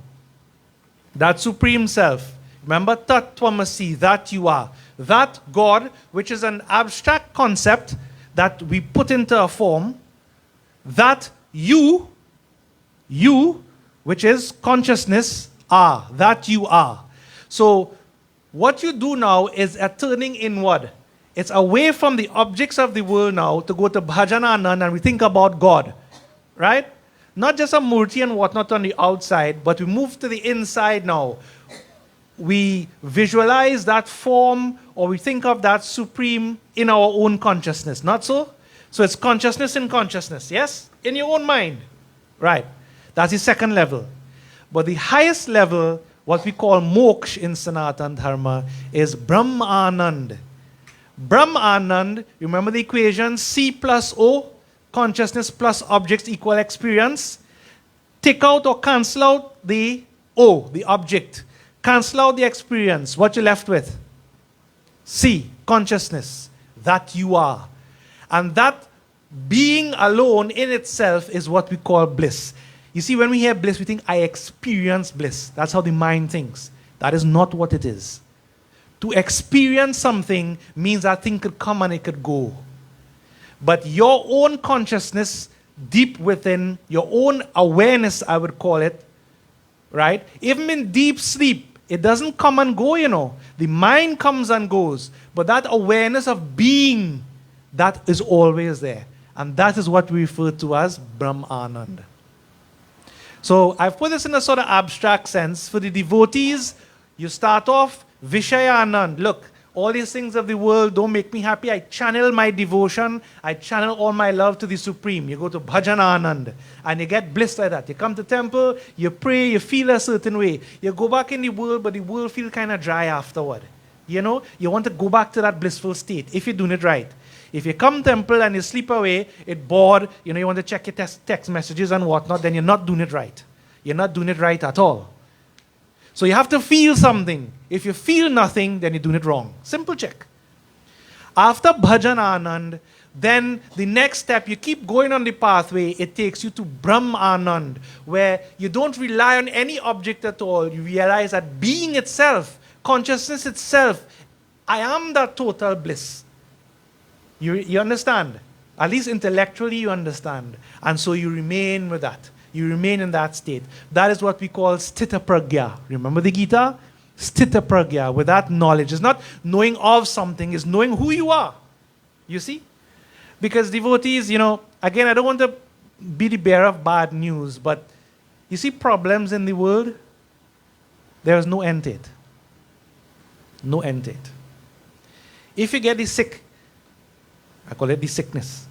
That supreme self. Remember, Tat Tvamasi, that you are. That God, which is an abstract concept, that we put into a form, that you, which is consciousness, are, that you are. So, what you do now is a turning inward. It's away from the objects of the world now to go to Bhajananand and we think about God, right? Not just a murti and whatnot on the outside, but we move to the inside now. We visualize that form or we think of that supreme in our own consciousness. Not so? So it's consciousness in consciousness, yes? In your own mind. Right. That's the second level. But the highest level, what we call moksha in Sanatana Dharma, is Brahmanand. Brahmanand, remember the equation C plus O, consciousness plus objects equal experience. Take out or cancel out the O, the object. Cancel out the experience. What you left with? C, consciousness, that you are. And that being alone in itself is what we call bliss. You see, when we hear bliss, we think, I experience bliss. That's how the mind thinks. That is not what it is. To experience something means that thing could come and it could go. But your own consciousness, deep within, your own awareness, I would call it, right? Even in deep sleep, it doesn't come and go, you know. The mind comes and goes. But that awareness of being, that is always there. And that is what we refer to as Brahmanand. So I've put this in a sort of abstract sense. For the devotees, you start off Vishaya Anand. Look, all these things of the world don't make me happy. I channel my devotion. I channel all my love to the Supreme. You go to Bhajan Anand and you get bliss like that. You come to temple, you pray, you feel a certain way. You go back in the world, but the world feels kind of dry afterward. You know, you want to go back to that blissful state if you're doing it right. If you come temple and you sleep away, it bored, you know, you want to check your text messages and whatnot, then you're not doing it right. You're not doing it right at all. So you have to feel something. If you feel nothing, then you're doing it wrong. Simple check. After Bhajan Anand, then the next step, you keep going on the pathway, it takes you to Brahm Anand, where you don't rely on any object at all. You realize that being itself, consciousness itself, I am that total bliss. You understand? At least intellectually you understand. And so you remain with that. You remain in that state. That is what we call Sthita Pragya. Remember the Gita? Sthita Pragya, with that knowledge. It's not knowing of something, it's knowing who you are. You see? Because devotees, you know, again, I don't want to be the bearer of bad news, but you see problems in the world, there is no end to it. No end to it. If you get the sick, I call it the sickness,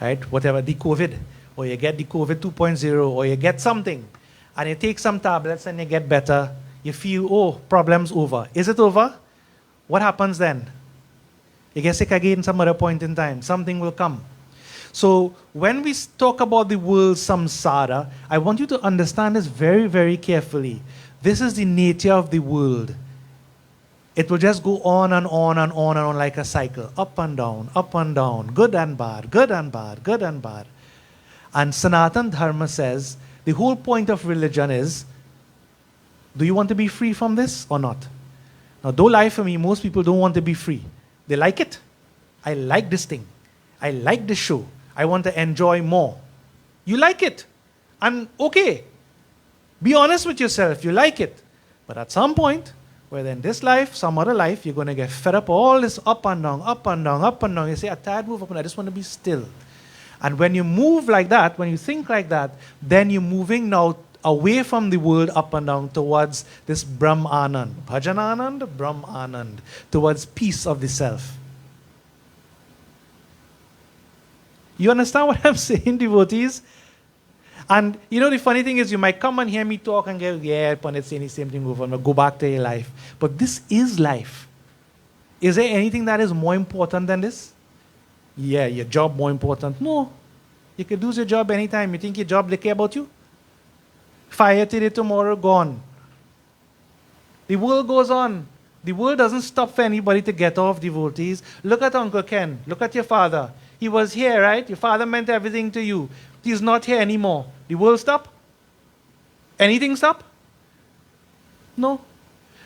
right? Whatever, the COVID, or you get the COVID 2.0, or you get something, and you take some tablets and you get better, you feel, oh, problem's over. Is it over? What happens then? You get sick again some other point in time. Something will come. So when we talk about the world's samsara, I want you to understand this very, very carefully. This is the nature of the world. It will just go on and on and on and on like a cycle. Up and down, good and bad, good and bad, good and bad. And Sanatan Dharma says, the whole point of religion is, do you want to be free from this or not? Now, don't lie for me, most people don't want to be free. They like it. I like this thing. I like this show. I want to enjoy more. You like it. And okay, be honest with yourself, you like it. But at some point, whether in this life, some other life, you're going to get fed up all this up and down, up and down, up and down. You say, a tad move up and I just want to be still. And when you move like that, when you think like that, then you're moving now away from the world up and down towards this Brahm Anand. Bhajan Anand, Brahm Anand. Towards peace of the self. You understand what I'm saying, devotees? And you know the funny thing is you might come and hear me talk and go, yeah, Pandit saying the same thing over and go back to your life. But this is life. Is there anything that is more important than this? Yeah, your job more important. No. You can do your job anytime. You think your job they care about you? Fire today, tomorrow, gone. The world goes on. The world doesn't stop for anybody to get off, devotees. Look at Uncle Ken. Look at your father. He was here, right? Your father meant everything to you. He's not here anymore. The world stop? Anything stop? No.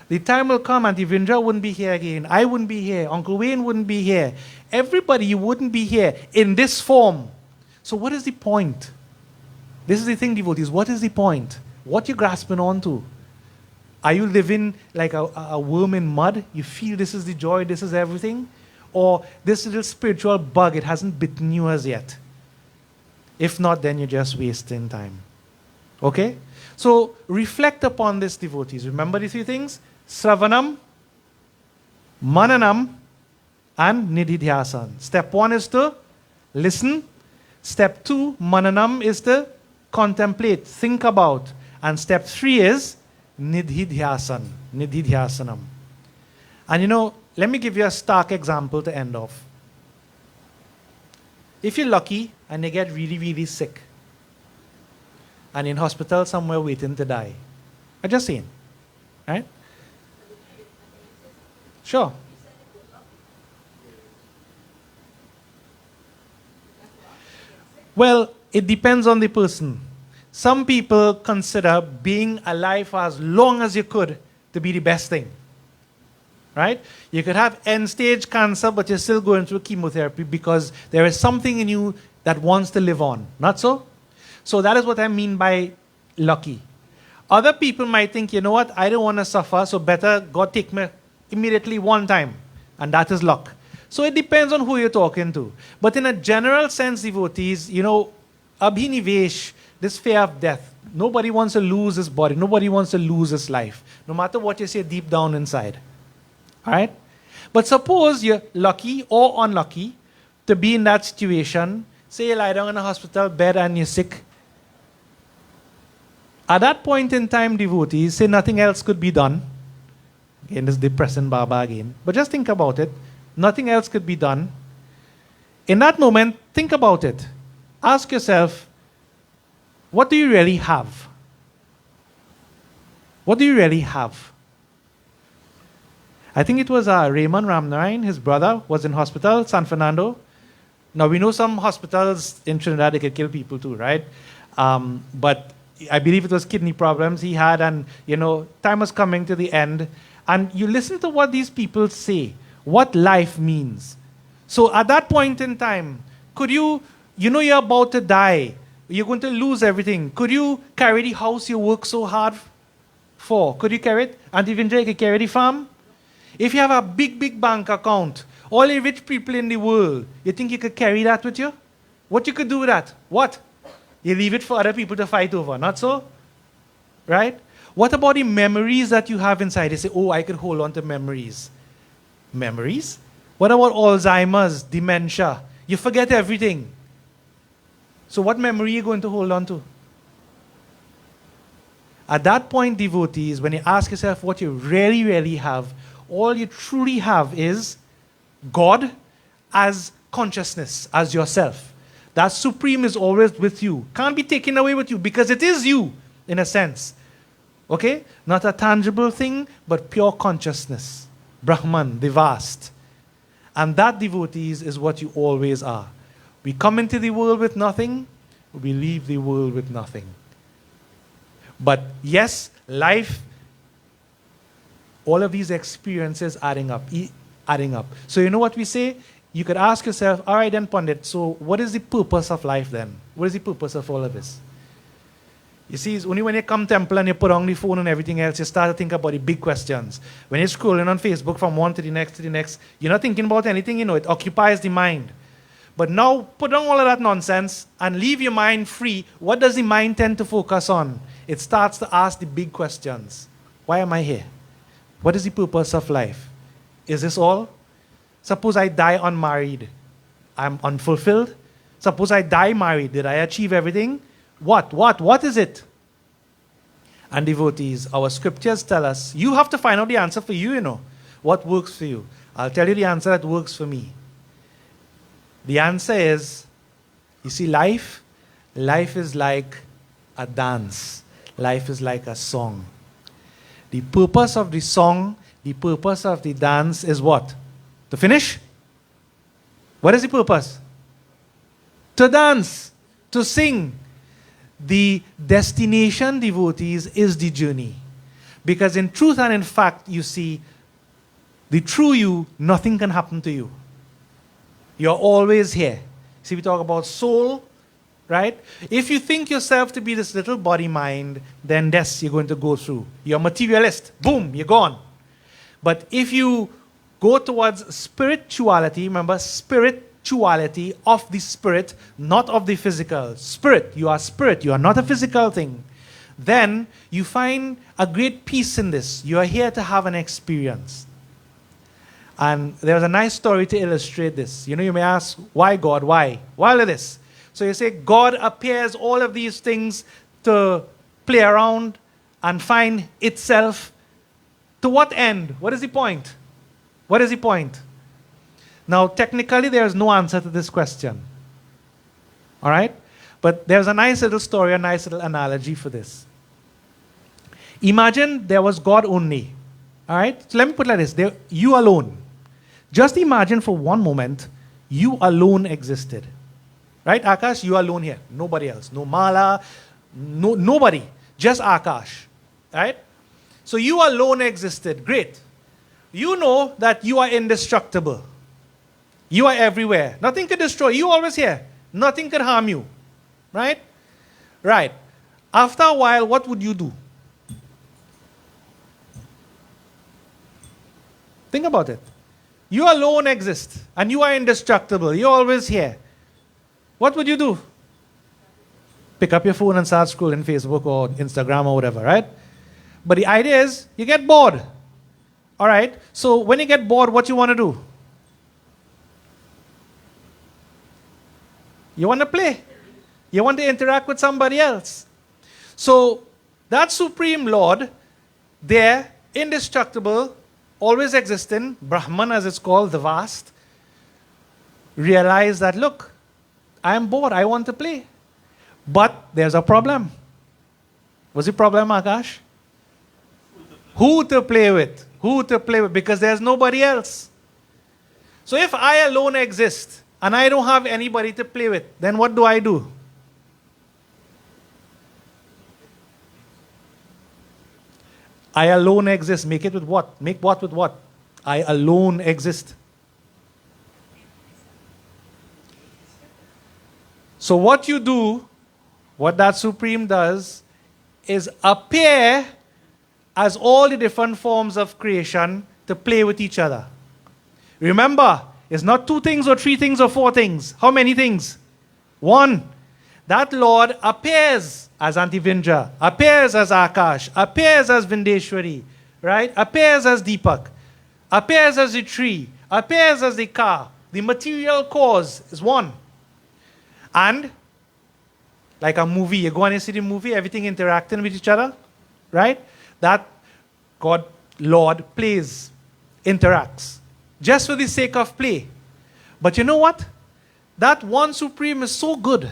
The time will come and Devendra wouldn't be here again. I wouldn't be here. Uncle Wayne wouldn't be here. Everybody, you wouldn't be here in this form. So what is the point? This is the thing, devotees. What is the point? What you're grasping onto? Are you living like a worm in mud? You feel this is the joy, this is everything? Or this little spiritual bug, it hasn't bitten you as yet? If not, then you're just wasting time. Okay? So reflect upon this, devotees. Remember the three things? Sravanam, Mananam, and Nididhyasan. Step 1 is to listen. Step 2, Mananam, is to contemplate, think about. And step 3 is Nididhyasan, Nididhyasanam. And you know, let me give you a stark example to end off. If you're lucky and you get really, really sick and in hospital somewhere waiting to die, I'm just saying, right? Sure. Well, it depends on the person. Some people consider being alive for as long as you could to be the best thing. Right? You could have end-stage cancer, but you're still going through chemotherapy because there is something in you that wants to live on. Not so? So that is what I mean by lucky. Other people might think, you know what, I don't want to suffer, so better God take me immediately one time. And that is luck. So it depends on who you're talking to. But in a general sense, devotees, you know, abhinivesh, this fear of death, Nobody wants to lose his body. Nobody wants to lose his life, no matter what you say deep down inside. All right? But suppose you're lucky or unlucky to be in that situation. Say you lie down in a hospital bed and you're sick. At that point in time, devotees, say nothing else could be done. Again, this depressing Baba again. But just think about it. Nothing else could be done. In that moment, think about it. Ask yourself, what do you really have? What do you really have? I think it was Raymond Ramnarayan, his brother, was in hospital, San Fernando. Now, we know some hospitals in Trinidad, they could kill people too, right? But I believe it was kidney problems he had, and, time was coming to the end. And you listen to what these people say, what life means. So at that point in time, could you're about to die, you're going to lose everything. Could you carry the house you work so hard for? Could you carry it? And even you could carry the farm? If you have a big, big bank account, all the rich people in the world, you think you could carry that with you? What you could do with that? What? You leave it for other people to fight over, not so? Right? What about the memories that you have inside? They say, oh, I could hold on to memories. Memories? What about Alzheimer's, dementia? You forget everything. So what memory are you going to hold on to? At that point, devotees, when you ask yourself what you really, really have, all you truly have is God as consciousness, as yourself. That supreme is always with you. Can't be taken away with you because it is you, in a sense. Okay? Not a tangible thing, but pure consciousness. Brahman, the vast. And that, devotees, is what you always are. We come into the world with nothing, we leave the world with nothing. But yes, life, all of these experiences adding up. So you know what we say? You could ask yourself, all right then, Pandit, so what is the purpose of life then? What is the purpose of all of this? You see, it's only when you come temple and you put on the phone and everything else, you start to think about the big questions. When you're scrolling on Facebook from one to the next, you're not thinking about anything, it occupies the mind. But now, put down all of that nonsense and leave your mind free. What does the mind tend to focus on? It starts to ask the big questions. Why am I here? What is the purpose of life? Is this all? Suppose I die unmarried. I'm unfulfilled. Suppose I die married. Did I achieve everything? What is it? And devotees, our scriptures tell us, you have to find out the answer for you, What works for you? I'll tell you the answer that works for me. The answer is, you see, life is like a dance. Life is like a song. The purpose of the song, the purpose of the dance is what? To finish? What is the purpose? To dance, to sing. The destination, devotees, is the journey. Because in truth and in fact, you see, the true you, nothing can happen to you. You're always here. See, we talk about soul, right? If you think yourself to be this little body mind, then yes, you're going to go through. You're a materialist. Boom, you're gone. But if you go towards spirituality, remember, spirituality of the spirit, not of the physical. Spirit, you are not a physical thing. Then you find a great peace in this. You are here to have an experience. And there's a nice story to illustrate this. You may ask, why God? Why? Why all of this? So you say, God appears all of these things to play around and find itself. To what end? What is the point? What is the point? Now, technically, there is no answer to this question. All right? But there's a nice little story, a nice little analogy for this. Imagine there was God only. All right? So let me put it like this. You alone. Just imagine for one moment, you alone existed. Right, Akash? You alone here. Nobody else. No Mala. Nobody. Just Akash. Right? So you alone existed. Great. You know that you are indestructible. You are everywhere. Nothing can destroy you. You're always here. Nothing can harm you. Right? Right. After a while, what would you do? Think about it. You alone exist, and you are indestructible. You're always here. What would you do? pick up your phone and start scrolling Facebook or Instagram or whatever, right? But the idea is you get bored. All right? So when you get bored, what you want to do? You want to play. You want to interact with somebody else. So that Supreme Lord, there, indestructible, always existing, Brahman as it's called, the vast, realized that, look, I am bored, I want to play. But there's a problem. What's the problem, Akash? Who to play with? Who to play with? Because there's nobody else. So if I alone exist and I don't have anybody to play with, then what do I do? I alone exist. Make it with what? Make what with what? I alone exist. So what you do, what that Supreme does, is appear as all the different forms of creation to play with each other. Remember, it's not 2 things or 3 things or 4 things. How many things? 1. That Lord appears as Antivindra, appears as Akash, appears as Vindeshwari, right? Appears as Deepak, appears as the tree, appears as the car. The material cause is 1. And like a movie, you go and you see the movie, everything interacting with each other, right? That God, Lord, plays, interacts, just for the sake of play. But you know what? That one Supreme is so good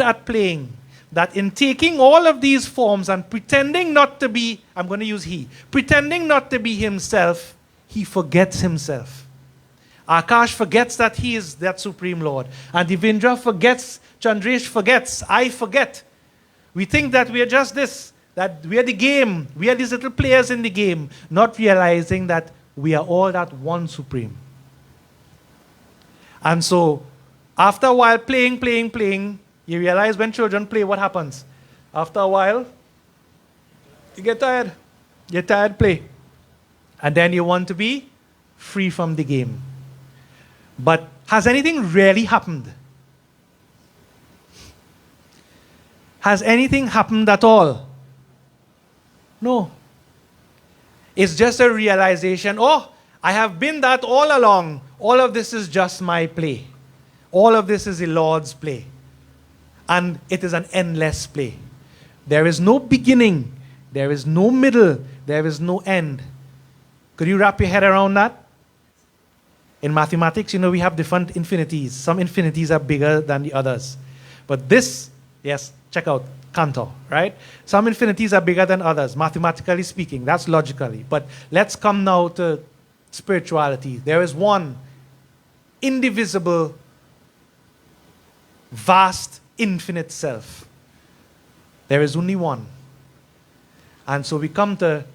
at playing, that in taking all of these forms and pretending not to be, I'm going to use he, pretending not to be himself, he forgets himself. Akash forgets that he is that Supreme Lord. And Devendra forgets, Chandresh forgets, I forget. We think that we are just this, that we are the game, we are these little players in the game, not realizing that we are all that one Supreme. And so, after a while, playing, you realize when children play, what happens? After a while, you get tired. You're tired, play. And then you want to be free from the game. But has anything really happened? Has anything happened at all? No. It's just a realization, oh, I have been that all along. All of this is just my play. All of this is the Lord's play. And it is an endless play. There is no beginning. There is no middle. There is no end. Could you wrap your head around that? In mathematics, we have different infinities. Some infinities are bigger than the others. But this, yes, check out Cantor, right? Some infinities are bigger than others, mathematically speaking. That's logically. But let's come now to spirituality. There is one indivisible, vast, infinite self. There is only one. And so we come to,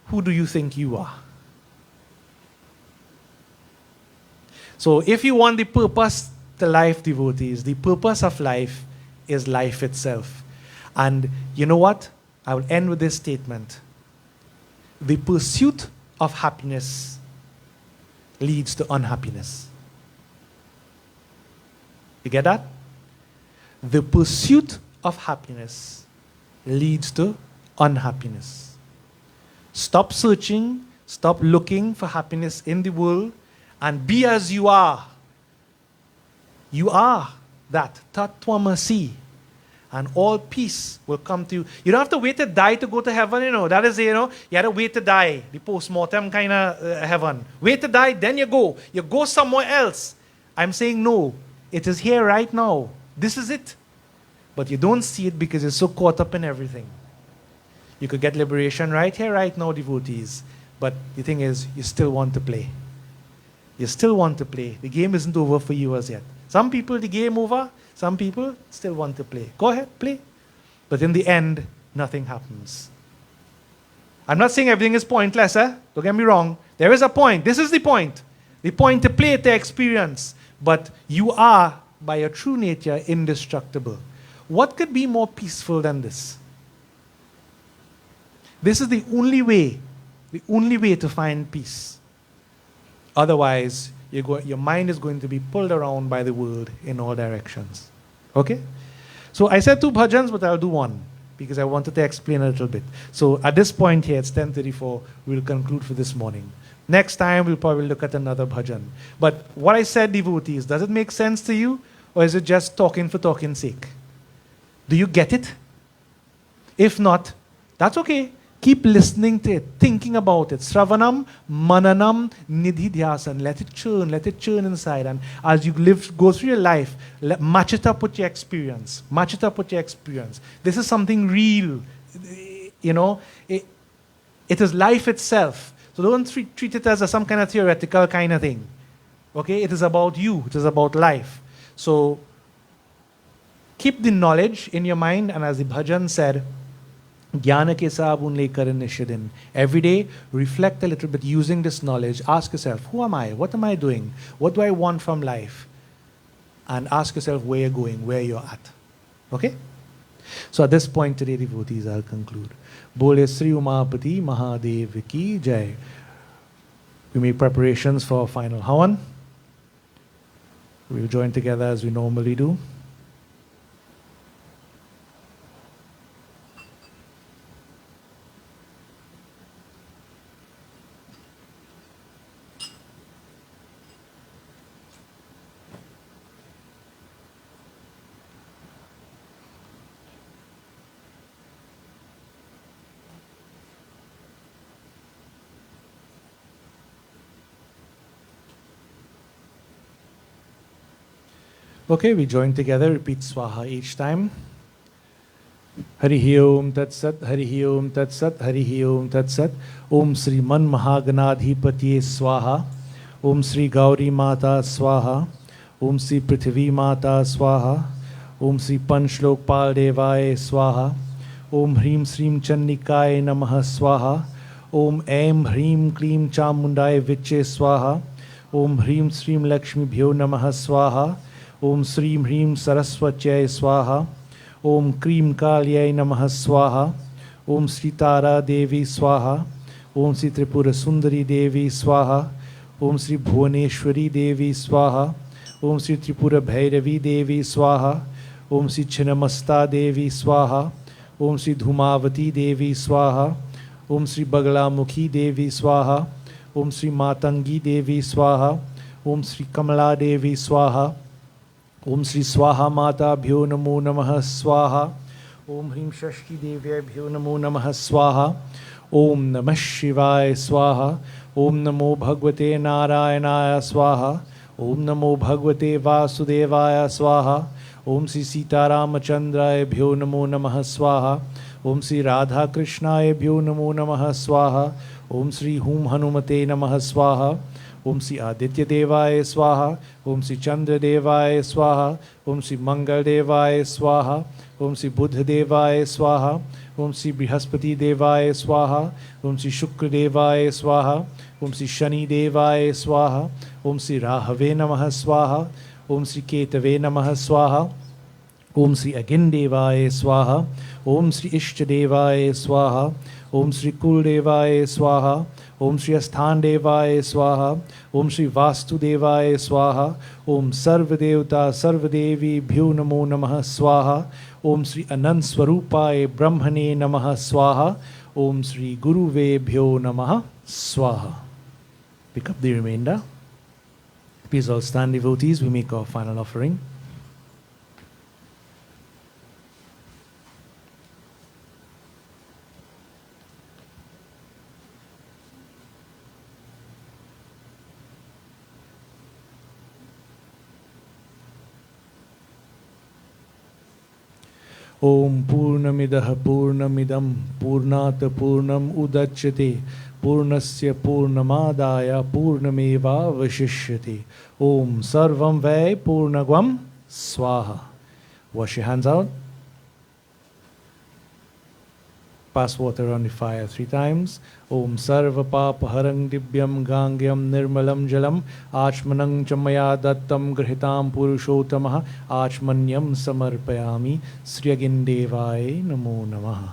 who do you think you are? So if you want the purpose to life, devotees, the purpose of life is life itself. And you know what? I will end with this statement. The pursuit of happiness leads to unhappiness. You get that? The pursuit of happiness leads to unhappiness. Stop searching, stop looking for happiness in the world, and be as you are. You are that. Tatvamasi. And all peace will come to you. You don't have to wait to die to go to heaven, That is, you have to wait to die. The post-mortem kind of heaven. Wait to die, then you go. You go somewhere else. I'm saying no. It is here right now. This is it. But you don't see it because you're so caught up in everything. You could get liberation right here, right now, devotees. But the thing is, you still want to play. You still want to play. The game isn't over for you as yet. Some people, the game over. Some people still want to play. Go ahead, play. But in the end, nothing happens. I'm not saying everything is pointless, Don't get me wrong. There is a point. This is the point. The point to play, to experience. But you are, by your true nature, indestructible. What could be more peaceful than this? This is the only way to find peace. Otherwise, your mind is going to be pulled around by the world in all directions. Okay? So I said 2 bhajans, but I'll do one because I wanted to explain a little bit. So at this point here, it's 10:34. We'll conclude for this morning. Next time, we'll probably look at another bhajan. But what I said, devotees, does it make sense to you? Or is it just talking for talking's sake? Do you get it? If not, that's okay. Keep listening to it, thinking about it. Sravanam, mananam, nidhidhyasan. Let it churn inside. And as you go through your life, match it up with your experience. Match it up with your experience. This is something real. You know, it is life itself. So don't treat it as some kind of theoretical kind of thing. Okay? It is about you. It is about life. So keep the knowledge in your mind, and as the bhajan said, Jnana ke sabun lekar nishadin. Every day, reflect a little bit using this knowledge. Ask yourself, who am I? What am I doing? What do I want from life? And ask yourself where you're going, where you're at. Okay? So at this point today, devotees, I'll conclude. Bole Sri Umapati Mahadev ki Jai. We make preparations for final Havan. We'll join together as we normally do. Okay, we join together, repeat Swaha each time. Harihi Om Tat Sat, Harihi Om Tat Sat, Harihi Om Tat Sat. Om Sri Man Mahaganadhipatiye Swaha. Om Sri Gauri Mata Swaha. Om Sri Prithvi Mata Swaha. Om Sri Panchlokpal Devaye Swaha. Om Hrim Srim Chandikaye Namaha Swaha. Om Aim Hrim Klim Chamundaye Viche Swaha. Om Hrim Srim Lakshmi Bhyo Namaha Swaha. Om Srim Hrim Saraswatyay Swaha. Om Krim Kalyay Namaha Swaha. Om Sri Tara Devi Swaha. Om Sri Tripura Sundari Devi Swaha. Om Sri Bhuvaneshwari Devi Swaha. Om Sri Tripura Bhairavi Devi Swaha. Om Sri Chinnamasta Devi Swaha. Om Sri Dhumavati Devi Swaha. Om Sri Bagalamukhi Devi Swaha. Om Sri Matangi Devi Swaha. Om Sri Kamala Devi Swaha. Om Sri Swaha Mata Bhyo Namo Namaha Swaha. Om Hrim Shashti Devya Bhyo Namo Namaha Swaha. Om Namah Shivaya Swaha. Om Namo Bhagavate Narayanaya Swaha. Om Namo Bhagavate Vasudevaya Swaha. Om Sri Sita Ramachandraya Bhyo Namo Namaha Swaha. Om Sri Radha Krishnaya Bhyo Namo Namaha Swaha. Om Sri Hum Hanumate Namaha Swaha. Om Sri Aditya Devaya Swaha. Om Sri Chandra Devaya Swaha. Om Sri Mangal Devaya Swaha. Om Sri Buddha Devaya Swaha. Om Sri Brihaspati Devaya Swaha. Om Sri Shukra Devaya Swaha. Om Sri Shani Devaya Swaha. Om Sri Rahave Namaha Swaha. Om Sri Ketave Namaha Swaha. Om Sri Agindevaya Swaha. Om Sri Ishtadevaya Swaha. Om Sri Kuldevaya Swaha. Om Sri Asthandevaya Swaha. Om Sri Vastudevaya Swaha. Om Sarvadevta Sarvadevi Bhyo Namo Namaha Swaha. Om Sri Anant Swarupaya Brahmane Namaha Swaha. Om Sri Guruve Bhyo Namaha Swaha. Pick up the remainder. Please all stand, devotees. We make our final offering. Om Purnamidah Purnamidam Purnat Purnam Udachyate Purnasya Purnamadaya Purnameva Vashishyate. Om Sarvam Vai Purnagvam Swaha. Wash your hands out. Pass water on the fire 3 times. Om Sarva Papa Harang Dibyam Gangyam Nirmalam Jalam Achmanang Chamaya Dattam Grihitam Purushotamaha Achmanyam Samarpayami Sri Agindevaya Namo Namaha.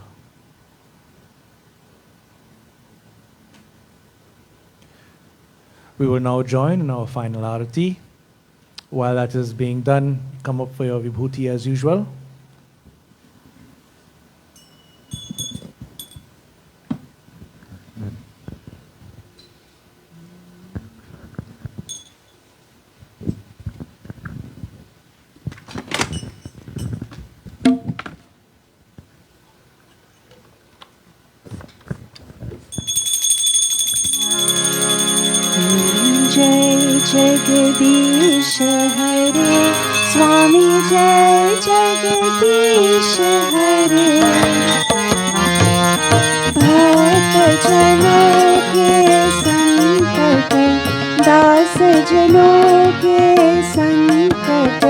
We will now join in our final arati. While that is being done, come up for your vibhuti as usual. Jagdish हरे स्वामी जय जगदीश हरे भक्त जनों के संकट दास जनों के संकट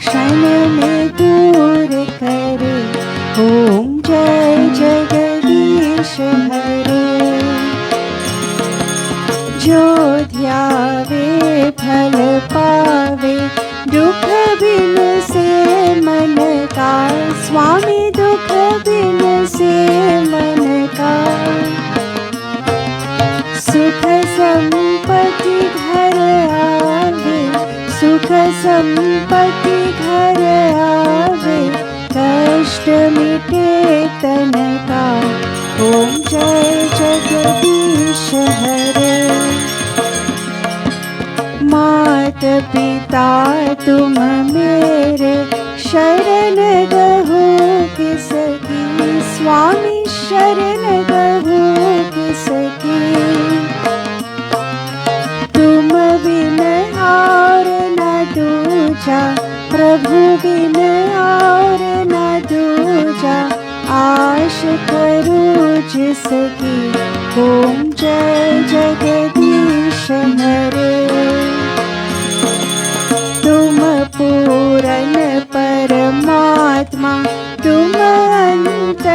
क्षण में दूर करे ओम जय जगदीश हरे जो ध्यावे फल पावे दुख बिन से मन का स्वामी दुख बिन से मन का सुख संपत्ति घर आवे सुख संपत्ति घर आवे कष्ट मिटे तन का ओम जय जगदीश हरे मात पिता तुम मेरे शरण गहो किसकी स्वामी शरण गहो किसकी तुम बिन और न दूजा प्रभु बिन और न दूजा आश करूं जिसकी ओम जय जगदीश हरे तुम पूरन परमात्मा तुम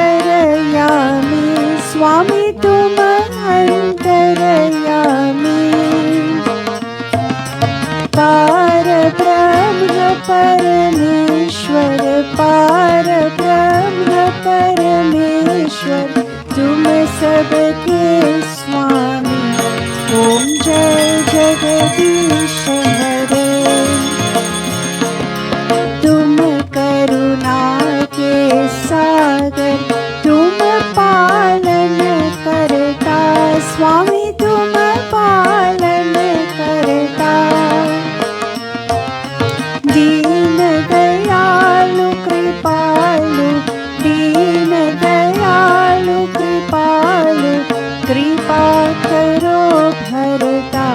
अंतरयामी स्वामी तुम अंतरयामी पार ब्रह्म परमेश्वर पार ब्रह्म परमेश्वर तुम सबके स्वामी ओम जय जगदीश हरे तुम करुणा के सागर तुम पालन करता स्वामी तुम पालन करता दीन दयालु कृपालु दीन दयालु कृपालु कृपा करो भरता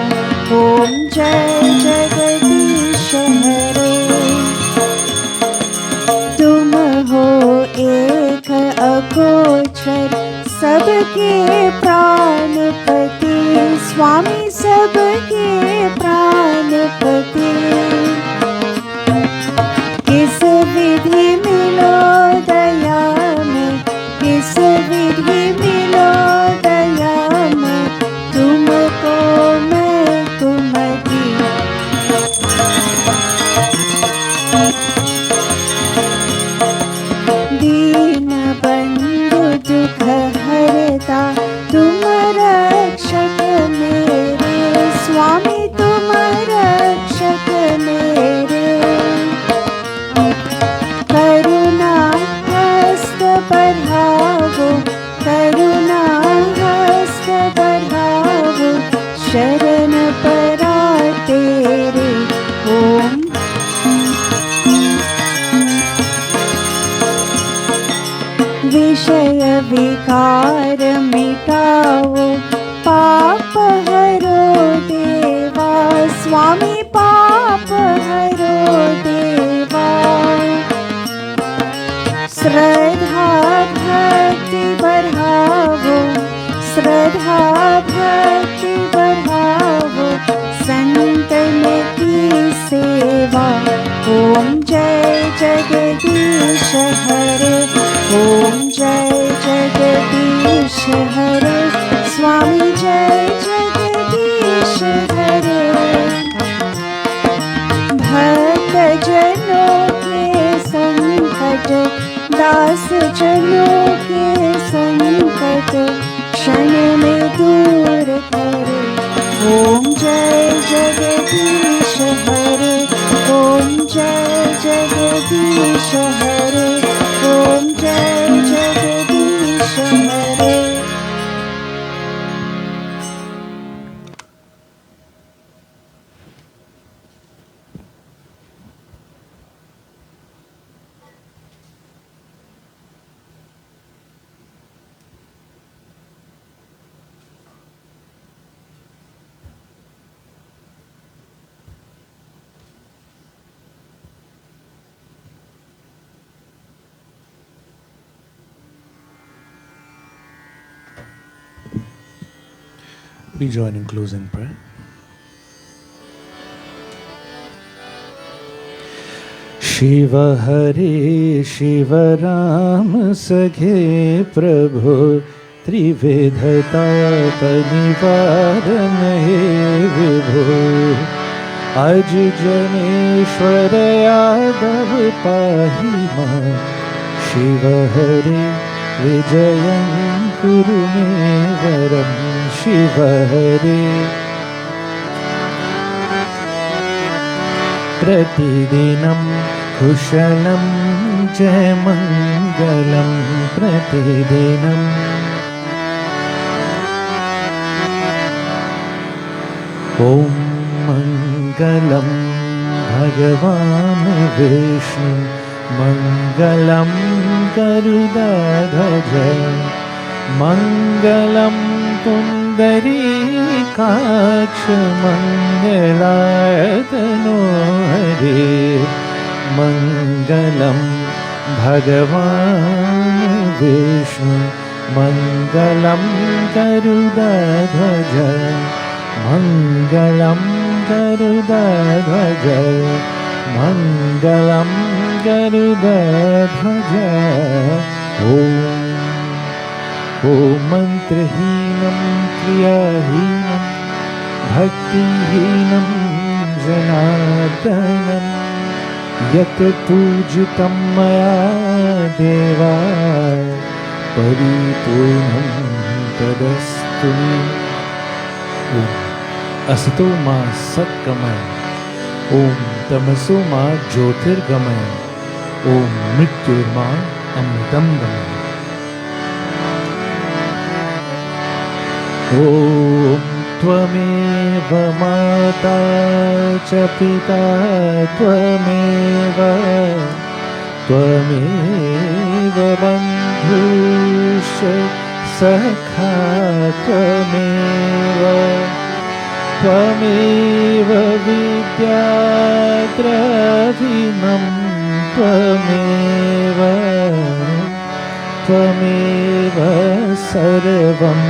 ओम जय जगदीश हरे तुम हो एक अगोचर सबके प्राणपति स्वामी सबके प्राणपति किस विधि मिलो दया में किस विधि मिलो दया में तुमको मैं तुमकी दीन बंधु दुख हरता तुम रक्षक मेरे स्वामी तुम रक्षक मेरे करुणा हस्त बढ़ावो करुणा हस्त बढ़ावो शरण परा तेरे ओम विषय विकार मिटाओ पाप हरो देवा स्वामी पाप हरो देवा श्रद्धा भक्ति बढ़ावो श्रद्धा भक्ति बढ़ावो संतन की सेवा ओम जय जगदीश हरे ओम जय जगदीश हरे स्वामी जय जगदीश हरे भक्त जनों के संकट दास जनों के संकट क्षण में दूर करे ओम जय जगदीश हरे ओम जय जगदीश हरे ओम We join in closing prayer. Shiv हरे शिव राम सखे प्रभु त्रिविधता निवारण हे विभो अज जनेश्वर यादव पाहि मां शिव हरे विजयं कुरु मे वरं शिव हरे प्रतिदिनं कुशलं जय मङ्गलं प्रतिदिनम् ॐ मङ्गलं भगवान् विष्णु मङ्गलं गरुडध्वज मङ्गलं पुण्डरीकाक्ष मङ्गलाय तनो हरे मङ्गलं भगवान् विष्णु मङ्गलं गरुडध्वज मङ्गलं गरुडध्वज मङ्गलं गरुडध्वज ॐ मन्त्रहीनं क्रियाहीनं भक्तिहीनं जनार्दनं यत् पूजितं मया देवा परिपूर्णं तदस्तु मे ॐ असतो मा सत्कमय ॐ तमसो मा ज्योतिर्गमय ॐ मृत्युर्मा अमृतं गमय ॐ त्वमेव माता च पिता त्वमेव बन्धुश्च सखा त्वमेव विद्याद्रविणं त्वमेव सर्वं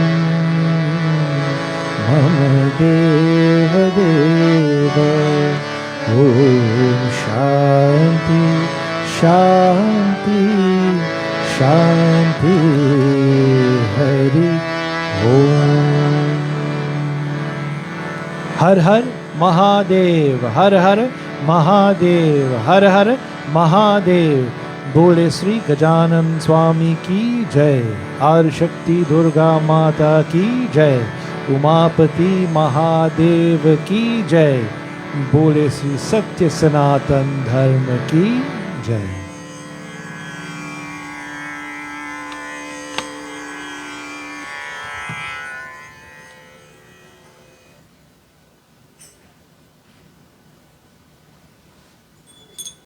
मम देवदेव ॐ शान्ति शान्ति शान्ति हरि ॐ हर हर महादेव हर हर महादेव हर हर महादेव बोले श्री गजानन स्वामी की जय आदिशक्ति दुर्गा माता की जय उमापति महादेव की जय बोले श्री सत्य सनातन धर्म की जय।